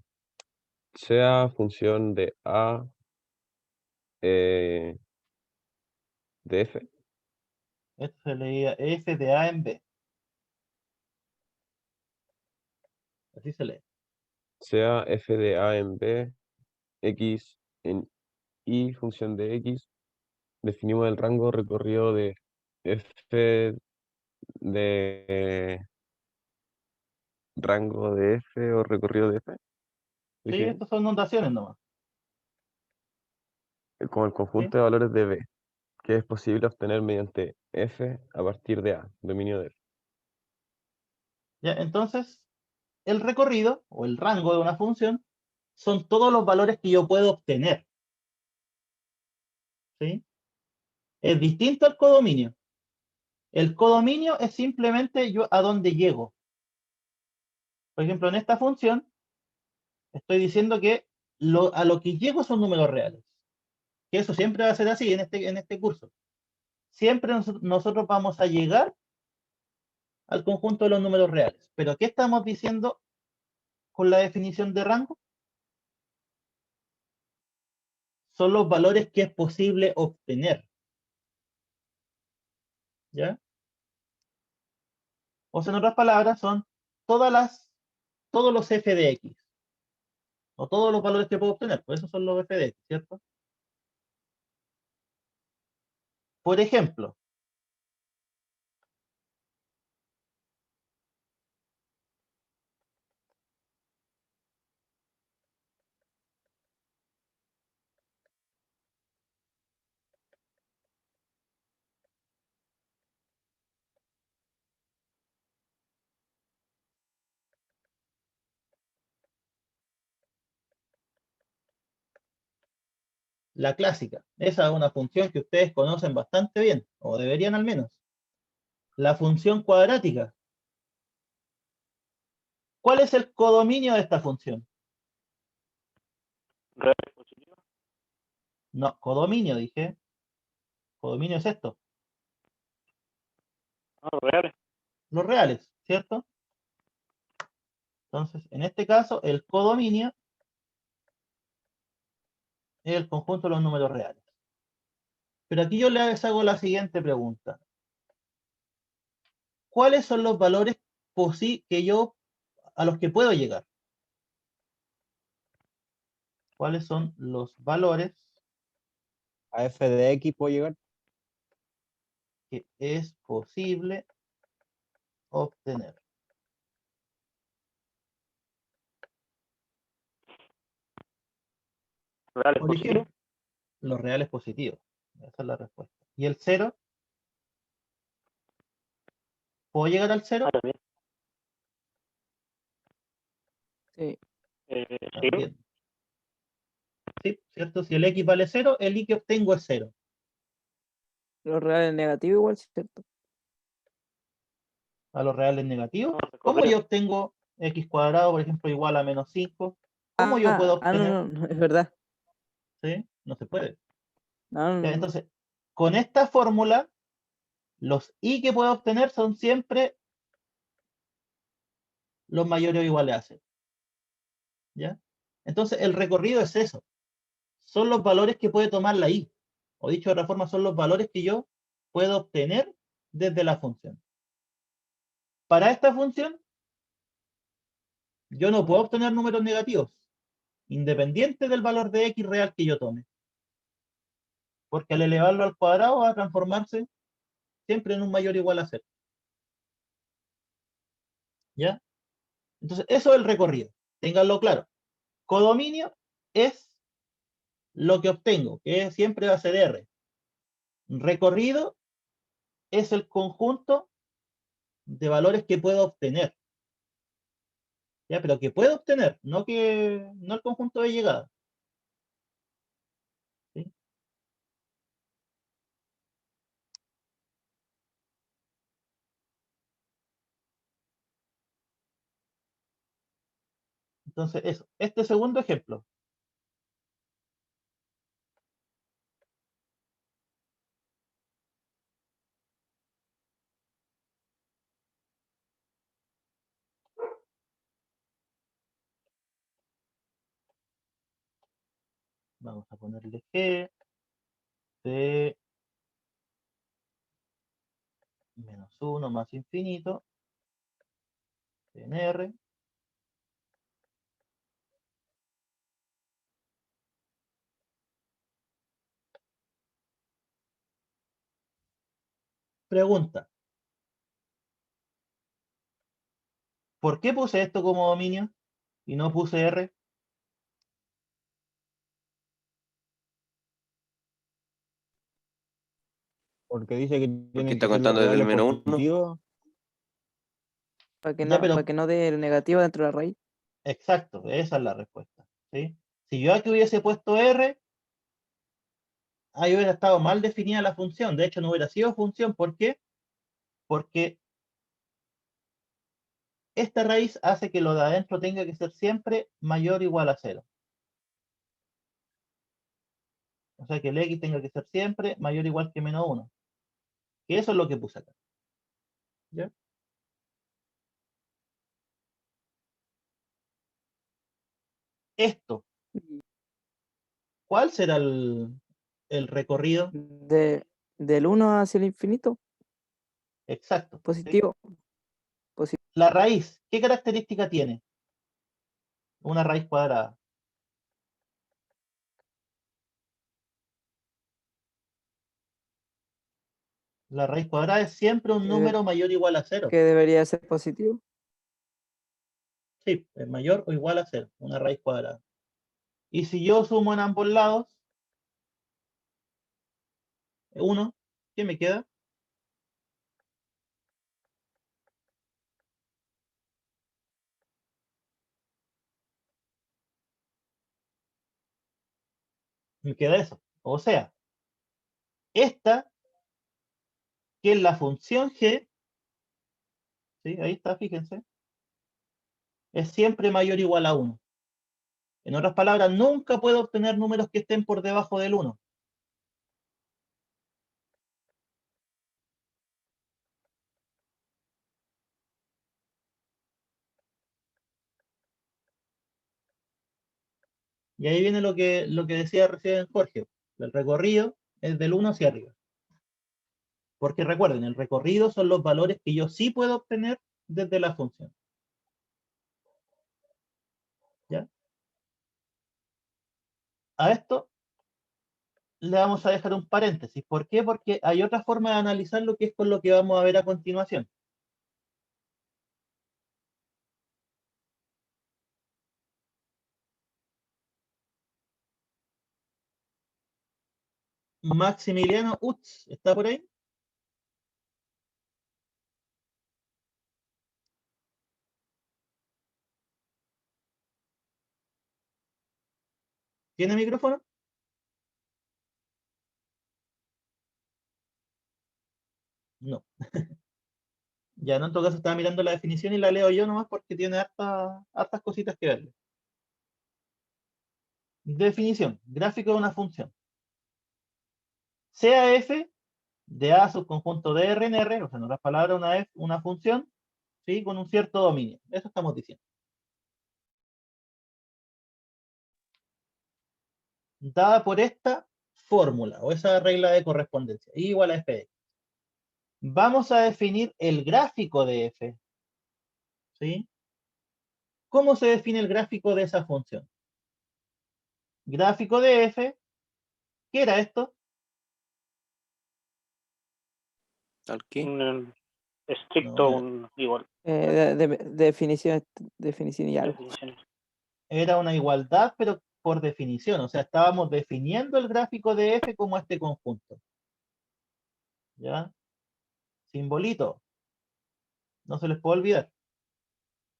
Sea función de A de F. Esto se leía F de A en B. Así se lee. Sea F de A en B, X en Y función de X. Definimos el rango o recorrido de F de rango de F o recorrido de F. Sí, Dije, estas son notaciones nomás. como el ¿Sí? conjunto de valores de B, que es posible obtener mediante F a partir de A, dominio de F. Ya, entonces, el recorrido o el rango de una función son todos los valores que yo puedo obtener. ¿Sí? Es distinto al codominio. El codominio es simplemente yo a dónde llego. Por ejemplo, en esta función estoy diciendo que a lo que llego son números reales. Que eso siempre va a ser así en este curso. Siempre nosotros vamos a llegar al conjunto de los números reales. Pero ¿qué estamos diciendo con la definición de rango? Son los valores que es posible obtener. ¿Ya? O sea, en otras palabras, son todas las todos los f de x, o todos los valores que puedo obtener, pues esos son los f de x, ¿cierto? Por ejemplo, la clásica, esa es una función que ustedes conocen bastante bien, o deberían al menos. La función cuadrática. ¿Cuál es el codominio de esta función? Reales positivos. No, codominio, dije. Codominio es esto, No, reales. los reales, ¿cierto? Entonces, en este caso, el codominio es el conjunto de los números reales. Pero aquí yo les hago la siguiente pregunta. ¿Cuáles son los valores a los que puedo llegar? ¿Cuáles son los valores A f de x puedo llegar. que es posible obtener? Reales Por positivos. ejemplo, los reales positivos. Esa es la respuesta. ¿Y el 0? ¿Puedo llegar al 0? También. Sí. Sí. También. Sí, ¿cierto? Si el x vale 0, el y que obtengo es 0. Los reales negativos igual, ¿cierto? A los reales negativos. No, se ¿Cómo copia. yo obtengo x cuadrado, por ejemplo, igual a menos 5? ¿Cómo yo puedo No, obtener? no, es verdad. ¿Sí? No se puede. No, Ya, no. entonces, con esta fórmula, los y que puedo obtener son siempre los mayores o iguales a 0. ¿Ya? Entonces, el recorrido es eso. Son los valores que puede tomar la y. O dicho de otra forma, son los valores que yo puedo obtener desde la función. Para esta función, yo no puedo obtener números negativos, independiente del valor de x real que yo tome. Porque al elevarlo al cuadrado va a transformarse siempre en un mayor o igual a 0. ¿Ya? Entonces, eso es el recorrido. Ténganlo claro. Codominio es lo que obtengo, que siempre va a ser R. Recorrido es el conjunto de valores que puedo obtener. ¿Ya? Pero que puedo obtener, no el conjunto de llegada. ¿Sí? Entonces, eso. Este segundo ejemplo. Vamos a ponerle G de menos 1 más infinito en R. Pregunta. ¿Por qué puse esto como dominio y no puse R? Porque dice que Porque tienen está que ser los contando desde el reales menos 1. positivos. Para que Ya, no, pero para que no dé el negativo dentro de la raíz. exacto, esa es la respuesta. ¿Sí? Si yo aquí hubiese puesto R, ahí hubiera estado mal definida la función. De hecho, no hubiera sido función. ¿Por qué? Porque esta raíz hace que lo de adentro tenga que ser siempre mayor o igual a 0. O sea que el x tenga que ser siempre mayor o igual que menos 1. Que eso es lo que puse acá. ¿Ya? Esto, ¿cuál será el recorrido? Del 1 hacia el infinito, Exacto. ¿Sí? positivo. La raíz, ¿qué característica tiene? Una raíz cuadrada. La raíz cuadrada es siempre un Que número mayor o igual a 0. que debería ser positivo. Sí, es mayor o igual a 0, una raíz cuadrada. Y si yo sumo en ambos lados, 1, ¿qué me queda? Me queda eso. O sea, esta, que es la función g, ¿sí? Ahí está, fíjense, es siempre mayor o igual a 1. En otras palabras, nunca puedo obtener números que estén por debajo del 1. Y ahí viene lo que decía recién Jorge. El recorrido es del 1 hacia arriba. Porque recuerden, el recorrido son los valores que yo sí puedo obtener desde la función. ¿Ya? A esto le vamos a dejar un paréntesis. ¿Por qué? Porque hay otra forma de analizar lo que es con lo que vamos a ver a continuación. Maximiliano Utz, ¿está por ahí? ¿Tiene micrófono? No. Ya, no, en todo caso estaba mirando la definición y la leo yo nomás porque tiene hartas cositas que verle. Definición, gráfico de una función. Sea f de A subconjunto de R en R, o sea, en otras palabras, una función, ¿sí? Con un cierto dominio. Eso estamos diciendo. Dada por esta fórmula o esa regla de correspondencia, I igual a f de x. Vamos a definir el gráfico de f, ¿sí? ¿Cómo se define el gráfico de esa función? Gráfico de f, ¿qué era esto? ¿Al qué? Un estricto, No, un igual. Definición y algo. Definiciones. era una igualdad, pero por definición. O sea, estábamos definiendo el gráfico de f como este conjunto. ¿Ya? Simbolito. No se les puede olvidar.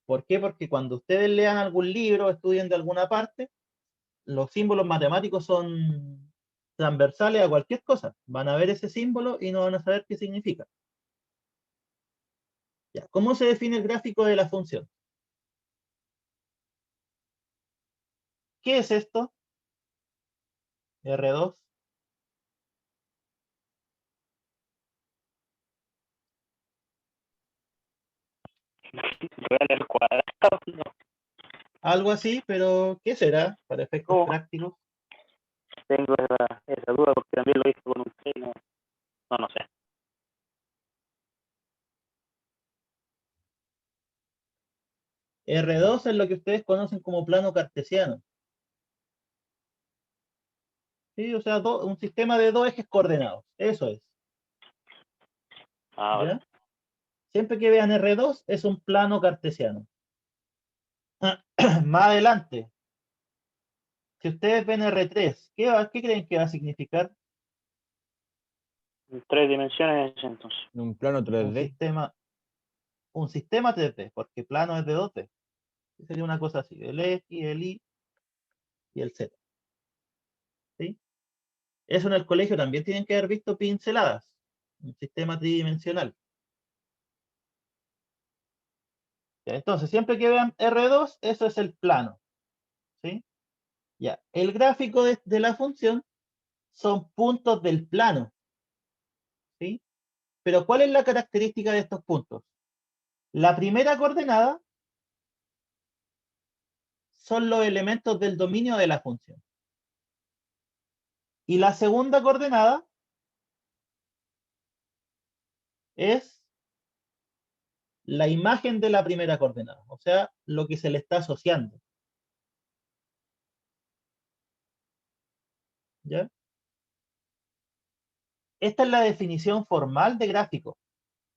¿Por qué? Porque cuando ustedes lean algún libro o estudien de alguna parte, los símbolos matemáticos son transversales a cualquier cosa. Van a ver ese símbolo y no van a saber qué significa. Ya. ¿Cómo se define el gráfico de la función? ¿Qué es esto? R2. Real al cuadrado. No. Algo así, pero ¿qué será para efectos Oh, prácticos? tengo esa duda porque también lo hice con un 3, no sé. R2 es lo que ustedes conocen como plano cartesiano. ¿Sí? O sea, un sistema de dos ejes coordenados. Eso es. Ahora, ¿Ya? Siempre que vean R2 es un plano cartesiano. Más adelante, si ustedes ven R3, ¿qué creen que va a significar? en 3 dimensiones entonces. Un plano Un 3D. sistema 3D, porque plano es de 2D. Sería una cosa así, el X, el Y y el Z. ¿Sí? Eso en el colegio también tienen que haber visto pinceladas. Un sistema tridimensional. ¿Ya? Entonces, siempre que vean R2, eso es el plano. ¿Sí? Ya. El gráfico de la función son puntos del plano. ¿Sí? Pero ¿cuál es la característica de estos puntos? La primera coordenada son los elementos del dominio de la función. Y la segunda coordenada es la imagen de la primera coordenada, o sea, lo que se le está asociando. ¿Ya? Esta es la definición formal de gráfico,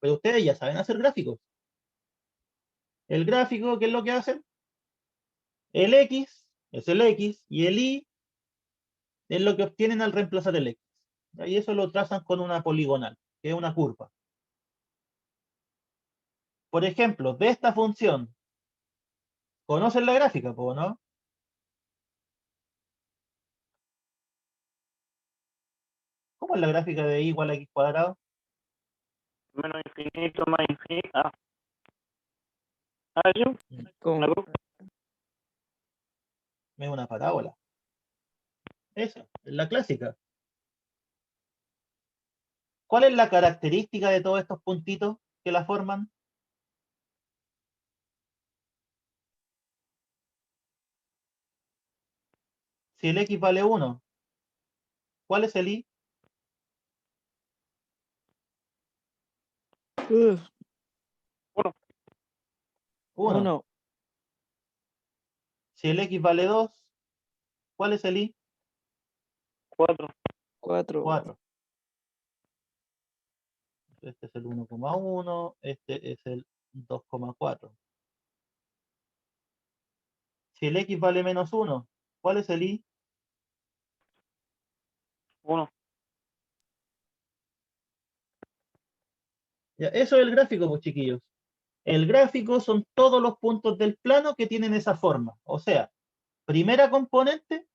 pero ustedes ya saben hacer gráficos. El gráfico, ¿qué es lo que hacen? El X es el X y el Y es lo que obtienen al reemplazar el X. Y eso lo trazan con una poligonal, que es una curva. Por ejemplo, de esta función, ¿conocen la gráfica, no? ¿Cómo es la gráfica de y igual a x cuadrado? Menos infinito más infinito. Yo. Como, Es una parábola. Esa, es la clásica. ¿Cuál es la característica de todos estos puntitos que la forman? Si el x vale 1, ¿cuál es el y? Uf, 1. uno, Si el x vale 2, ¿cuál es el y? 4. 4. 4. Este es el 1,1, este es el 2,4. Si el x vale menos 1, ¿cuál es el y? 1. Ya, eso es el gráfico, pues chiquillos. El gráfico son todos los puntos del plano que tienen esa forma. O sea, primera componente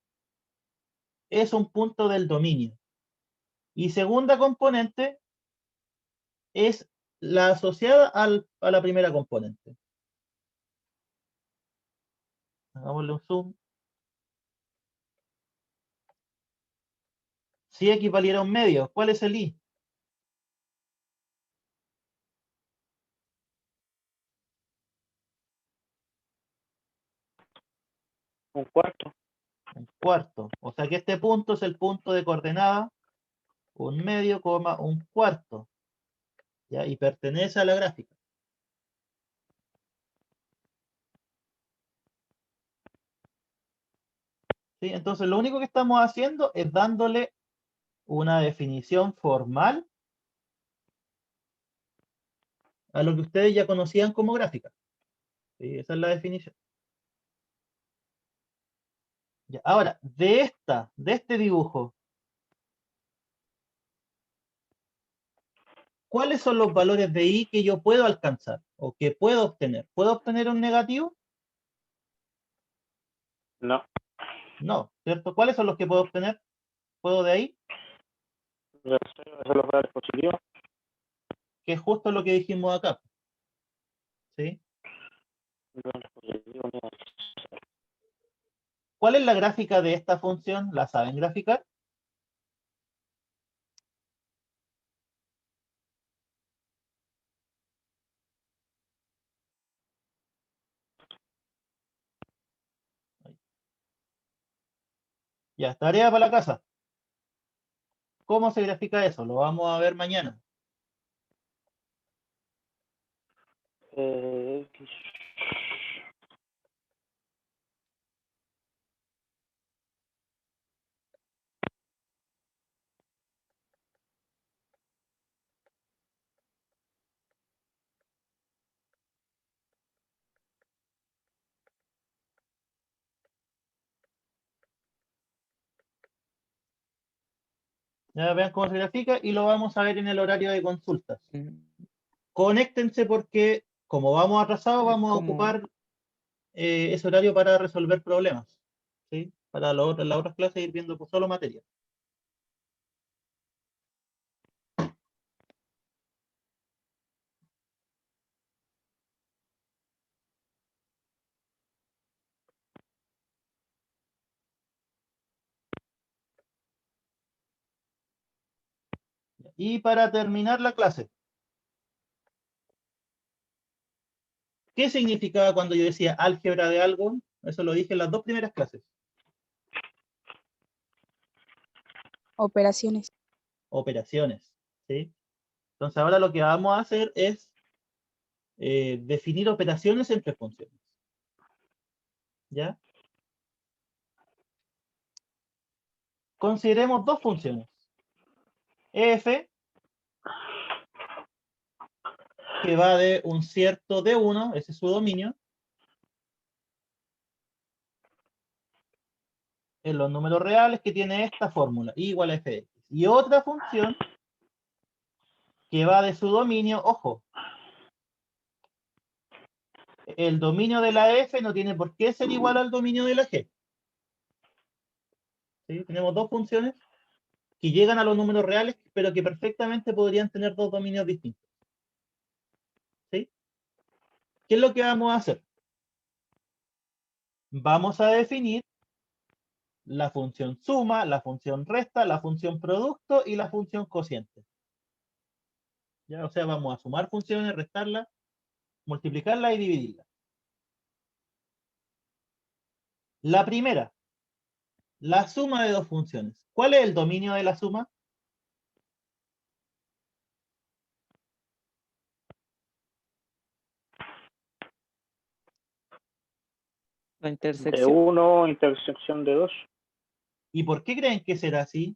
es un punto del dominio. Y segunda componente es la asociada a la primera componente. Hagámosle un zoom. Si x valiera un medio, ¿cuál es el y? Un cuarto. Un cuarto. O sea que este punto es el punto de coordenada un medio, un cuarto. ¿Ya? Y pertenece a la gráfica. ¿Sí? Entonces lo único que estamos haciendo es dándole una definición formal a lo que ustedes ya conocían como gráfica. ¿Sí? Esa es la definición. Ya, ahora, de este dibujo, ¿cuáles son los valores de y que yo puedo alcanzar o que puedo obtener? ¿Puedo obtener un negativo? No. No, ¿cierto? ¿Cuáles son los que puedo obtener? ¿Puedo de ahí? Los valores positivos. Que es justo lo que dijimos acá. ¿Sí? ¿Cuál es la gráfica de esta función? ¿La saben graficar? Ya, tarea para la casa. ¿Cómo se grafica eso? Lo vamos a ver mañana. Ya vean cómo se grafica y lo vamos a ver en el horario de consultas. Conéctense porque, como vamos atrasados, vamos a ocupar ese horario para resolver problemas. ¿Sí? Para las otras clases ir viendo solo materia. Y para terminar la clase, ¿qué significaba cuando yo decía álgebra de algo? Eso lo dije en las dos primeras clases. Operaciones. Operaciones. ¿Sí? Entonces ahora lo que vamos a hacer es definir operaciones entre funciones. ¿Ya? Consideremos dos funciones. F, que va de un cierto D1, ese es su dominio, en los números reales, que tiene esta fórmula, I igual a f de x. Y otra función que va de su dominio, ojo, el dominio de la f no tiene por qué ser igual al dominio de la g. ¿Sí? Tenemos dos funciones que llegan a los números reales, pero que perfectamente podrían tener dos dominios distintos. ¿Sí? ¿Qué es lo que vamos a hacer? Vamos a definir la función suma, la función resta, la función producto y la función cociente. ¿Ya? O sea, vamos a sumar funciones, restarlas, multiplicarlas y dividirlas. La primera, la suma de dos funciones. ¿Cuál es el dominio de la suma? La De intersección. 1, intersección de 2. ¿Y por qué creen que será así?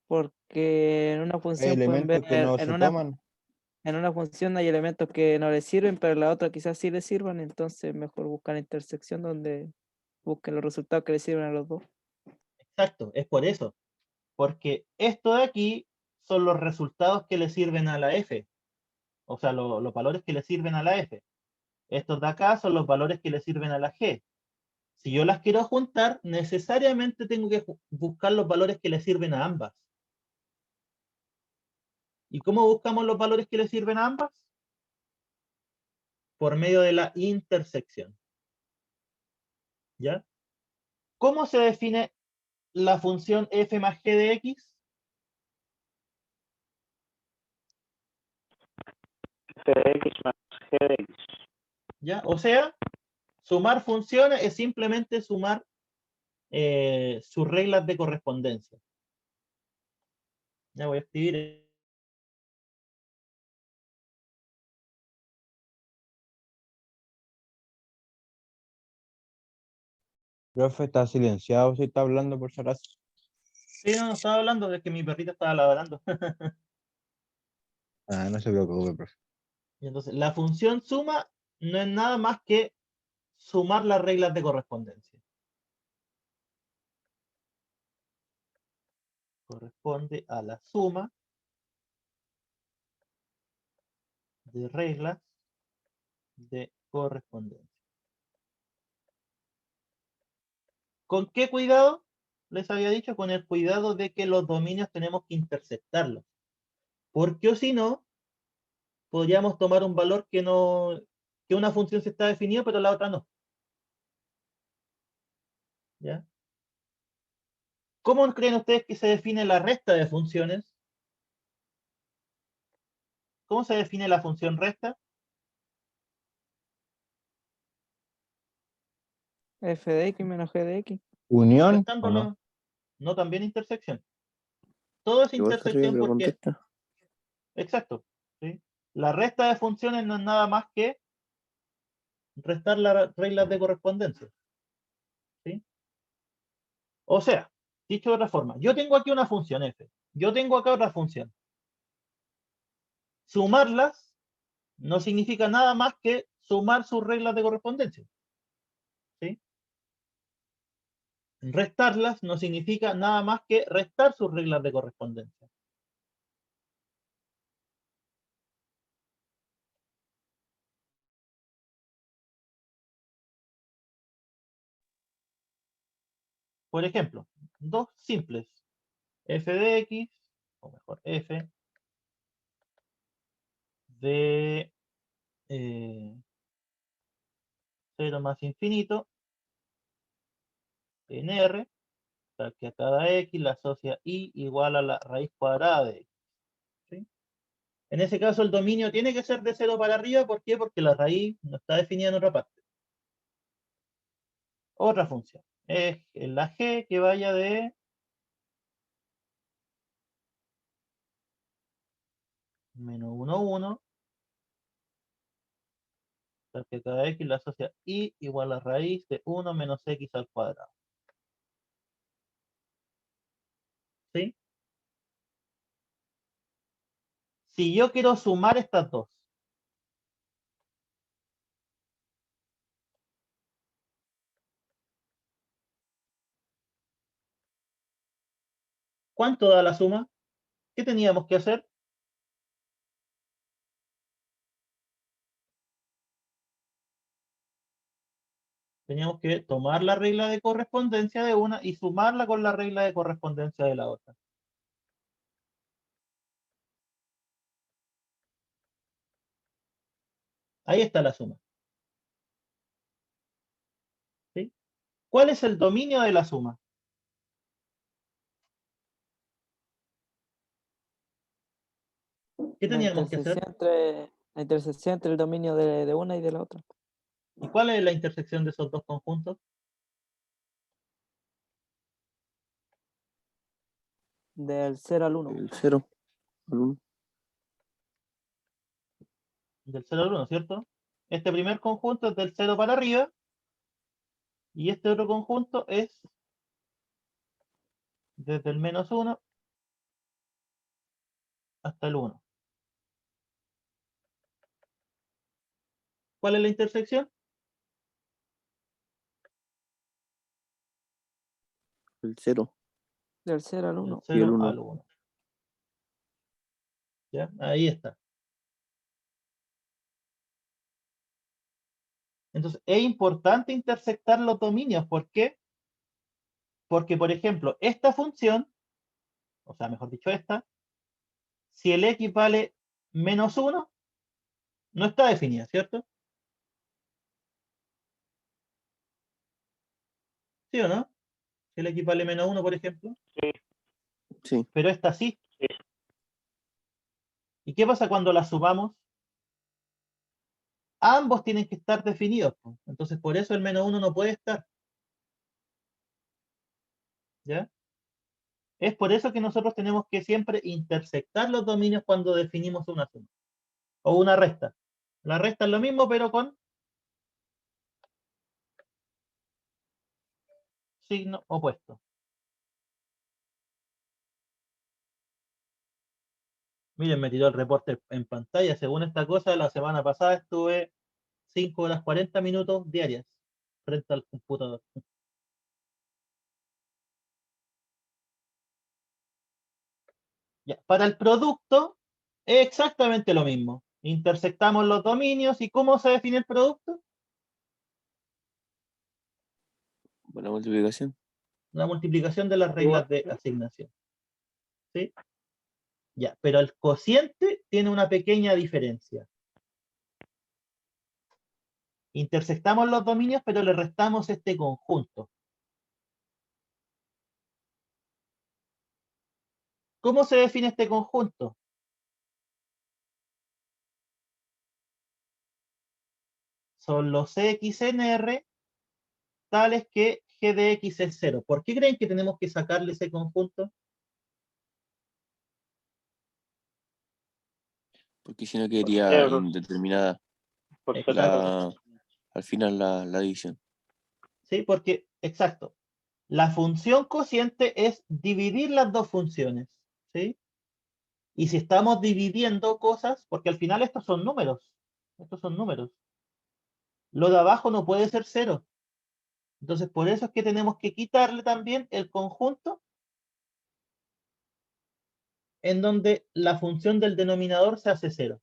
Porque en una Hay función pueden ver, elementos que no se toman. en una función hay elementos que no les sirven, pero en la otra quizás sí les sirvan, entonces mejor buscar intersección donde busquen los resultados que les sirven a los dos. Exacto, es por eso. Porque esto de aquí son los resultados que le sirven a la f. O sea, los valores que le sirven a la f. Estos de acá son los valores que le sirven a la g. Si yo las quiero juntar, necesariamente tengo que buscar los valores que le sirven a ambas. ¿Y cómo buscamos los valores que le sirven a ambas? Por medio de la intersección. ¿Ya? ¿Cómo se define la función f más g de x? F de x más g de x. ¿Ya? O sea, sumar funciones es simplemente sumar sus reglas de correspondencia. Ya voy a escribir. Profe, está silenciado si está hablando por si acaso. Sí, no estaba hablando de que mi perrita estaba ladrando. Ah, no se preocupe, profe. Y entonces, la función suma no es nada más que sumar las reglas de correspondencia. Corresponde a la suma de reglas de correspondencia. ¿Con qué cuidado? Les había dicho, con el cuidado de que los dominios tenemos que interceptarlos. Porque o si no, podríamos tomar un valor que no, que una función se está definida, pero la otra no. ¿Ya? ¿Cómo creen ustedes que se define la resta de funciones? ¿Cómo se define la función resta? F de x menos g de x. ¿Unión o Restando no? no también intersección. Todo es Igual se ríe, intersección pero porque, contesta. exacto, ¿sí? La resta de funciones no es nada más que restar las reglas de correspondencia. ¿Sí? O sea, dicho de otra forma, yo tengo aquí una función f, yo tengo acá otra función. Sumarlas no significa nada más que sumar sus reglas de correspondencia. ¿Sí? Restarlas no significa nada más que restar sus reglas de correspondencia. Por ejemplo, dos simples. F de x, o mejor f, de 0 más infinito en R, o sea, que a cada x la asocia y igual a la raíz cuadrada de x. ¿Sí? En ese caso el dominio tiene que ser de 0 para arriba, ¿por qué? Porque la raíz no está definida en otra parte. Otra función, es la g que vaya de menos 1, 1 Tal que cada x la asocia y igual a raíz de 1 menos x al cuadrado. ¿Sí? Si yo quiero sumar estas dos, ¿cuánto da la suma? ¿Qué teníamos que hacer? Teníamos que tomar la regla de correspondencia de una y sumarla con la regla de correspondencia de la otra. Ahí está la suma. ¿Sí? ¿Cuál es el dominio de la suma? ¿Qué teníamos que hacer? La intersección entre el dominio de una y de la otra. ¿Y cuál es la intersección de esos dos conjuntos? Del 0 al 1. El 0 al 1. Del 0 al 1, ¿cierto? Este primer conjunto es del 0 para arriba y este otro conjunto es desde el menos 1 hasta el 1. ¿Cuál es la intersección? El 0. Del 0 al Del 1. Y el 0 1. al 1. ¿Ya? Ahí está. Entonces, es importante intersectar los dominios. ¿Por qué? Porque, por ejemplo, esta función, o sea, mejor dicho, esta, si el x vale menos 1, no está definida, ¿cierto? ¿Sí o no? Si el x vale menos 1, por ejemplo. Sí. Pero esta sí. Sí. ¿Y qué pasa cuando la sumamos? Ambos tienen que estar definidos, po. Entonces, por eso el menos 1 no puede estar. ¿Ya? Es por eso que nosotros tenemos que siempre intersectar los dominios cuando definimos una suma. O una resta. La resta es lo mismo, pero con signo opuesto. Miren, me tiró el reporte en pantalla. Según esta cosa, la semana pasada estuve 5 horas 40 minutos diarias frente al computador. Ya, para el producto es exactamente lo mismo. Intersectamos los dominios y ¿cómo se define el producto? Buena multiplicación. La multiplicación de las reglas de asignación. ¿Sí? Ya, pero el cociente tiene una pequeña diferencia. Intersectamos los dominios, pero le restamos este conjunto. ¿Cómo se define este conjunto? Son los x en R tales que g de x es 0. ¿Por qué creen que tenemos que sacarle ese conjunto? Porque si no quedaría cero. indeterminada Por ser Exacto. al final la división. ¿Sí? Porque, exacto, la función cociente es dividir las dos funciones. ¿Sí? Y si estamos dividiendo cosas, porque al final estos son números. Estos son números. Lo de abajo no puede ser 0. Entonces, por eso es que tenemos que quitarle también el conjunto en donde la función del denominador se hace 0.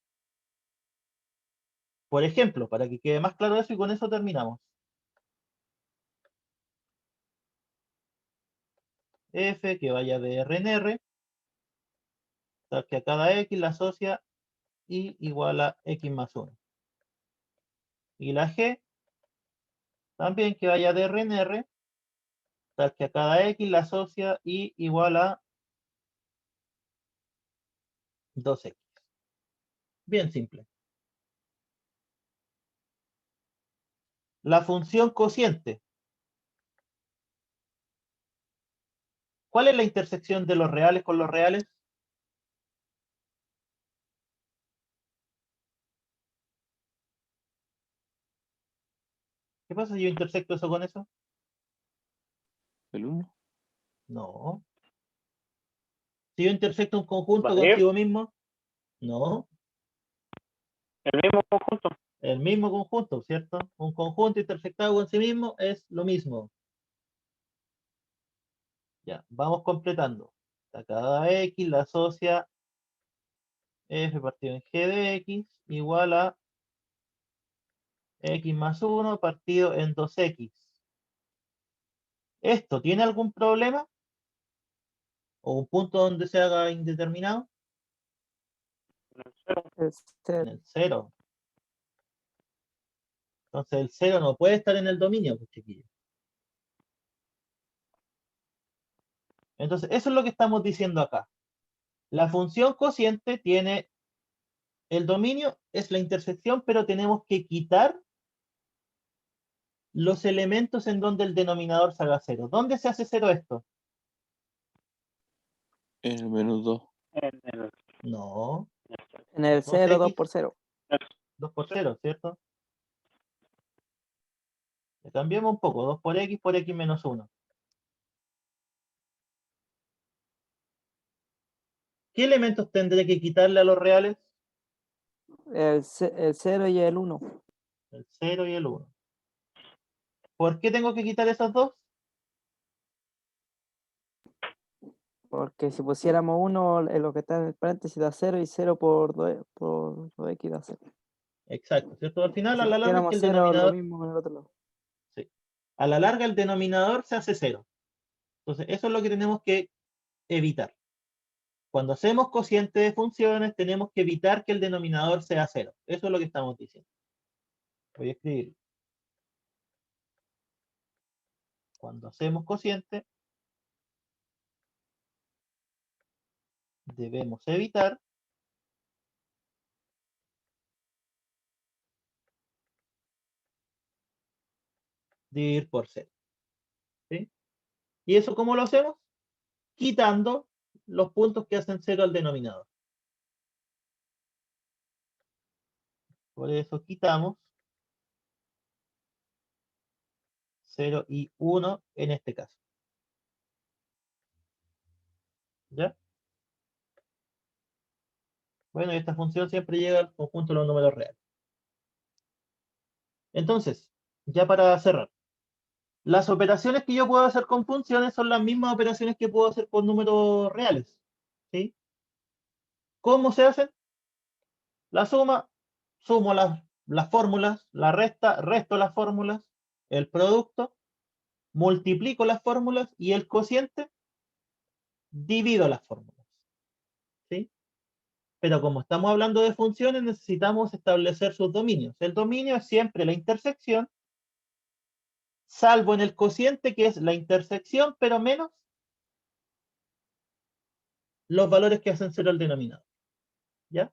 Por ejemplo, para que quede más claro eso y con eso terminamos. F que vaya de R en R, tal que a cada X la asocia y igual a X más 1. Y la G, también que vaya de R en R, tal que a cada X la asocia y igual a 2X. Bien simple. La función cociente. ¿Cuál es la intersección de los reales con los reales? pasa si yo intersecto eso con eso? El 1. No. Si yo intersecto un conjunto ¿Vacío? consigo mismo, no. El mismo conjunto. El mismo conjunto, ¿cierto? Un conjunto intersectado con sí mismo es lo mismo. Ya, vamos completando. A cada X la asocia F partido en G de X igual a X más 1 partido en 2X. ¿Esto tiene algún problema? ¿O un punto donde se haga indeterminado? El En el 0. Entonces el 0 no puede estar en el dominio, pues, chiquillos. Entonces, eso es lo que estamos diciendo acá. La función cociente tiene el dominio, es la intersección, pero tenemos que quitar los elementos en donde el denominador se haga 0. ¿Dónde se hace 0 esto? En el menos 2. En el, No. En el 0, 2 2X, por 0. 2 por 0, ¿cierto? Le cambiamos un poco, 2 por X menos 1. ¿Qué elementos tendré que quitarle a los reales? El 0 y el 1. El 0 y el 1. ¿Por qué tengo que quitar esos dos? Porque si pusiéramos 1, lo que está en el paréntesis da 0 y 0 por 2x da 0. Exacto, ¿cierto? Al final, Si a la larga, es que pusiéramos el 0, lo denominador, mismo en el otro lado. sí. A la larga, el denominador se hace 0. Entonces, eso es lo que tenemos que evitar. Cuando hacemos cociente de funciones, tenemos que evitar que el denominador sea 0. Eso es lo que estamos diciendo. Voy a escribir. Cuando hacemos cociente, debemos evitar dividir por 0. ¿Sí? ¿Y eso cómo lo hacemos? Quitando los puntos que hacen 0 al denominador. Por eso quitamos 0 y 1 en este caso. ¿Ya? Bueno, y esta función siempre llega al conjunto de los números reales. Entonces, ya para cerrar, las operaciones que yo puedo hacer con funciones son las mismas operaciones que puedo hacer con números reales. ¿Sí? ¿Cómo se hacen? La suma, sumo las fórmulas, la resta, resto las fórmulas, el producto, multiplico las fórmulas y el cociente, divido las fórmulas. ¿Sí? Pero como estamos hablando de funciones, necesitamos establecer sus dominios. El dominio es siempre la intersección, salvo en el cociente, que es la intersección, pero menos los valores que hacen 0 al denominador. ¿Ya?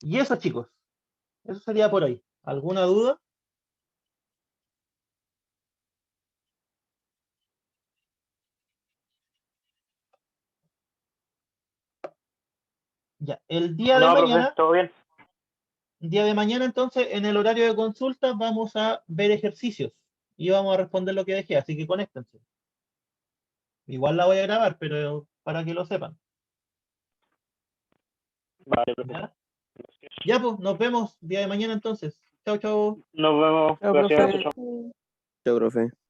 Y eso, chicos, eso sería por hoy. ¿Alguna duda? Ya, el día de no, profe, mañana, todo bien. entonces, en el horario de consulta, vamos a ver ejercicios y vamos a responder lo que dejé, así que conéctense. Igual la voy a grabar, pero para que lo sepan. Vale, profe. ¿Ya? Ya, pues, nos vemos día de mañana entonces. Chao, chao. Nos vemos. Chao, Gracias. profe. Chao, chao. Chao, profe.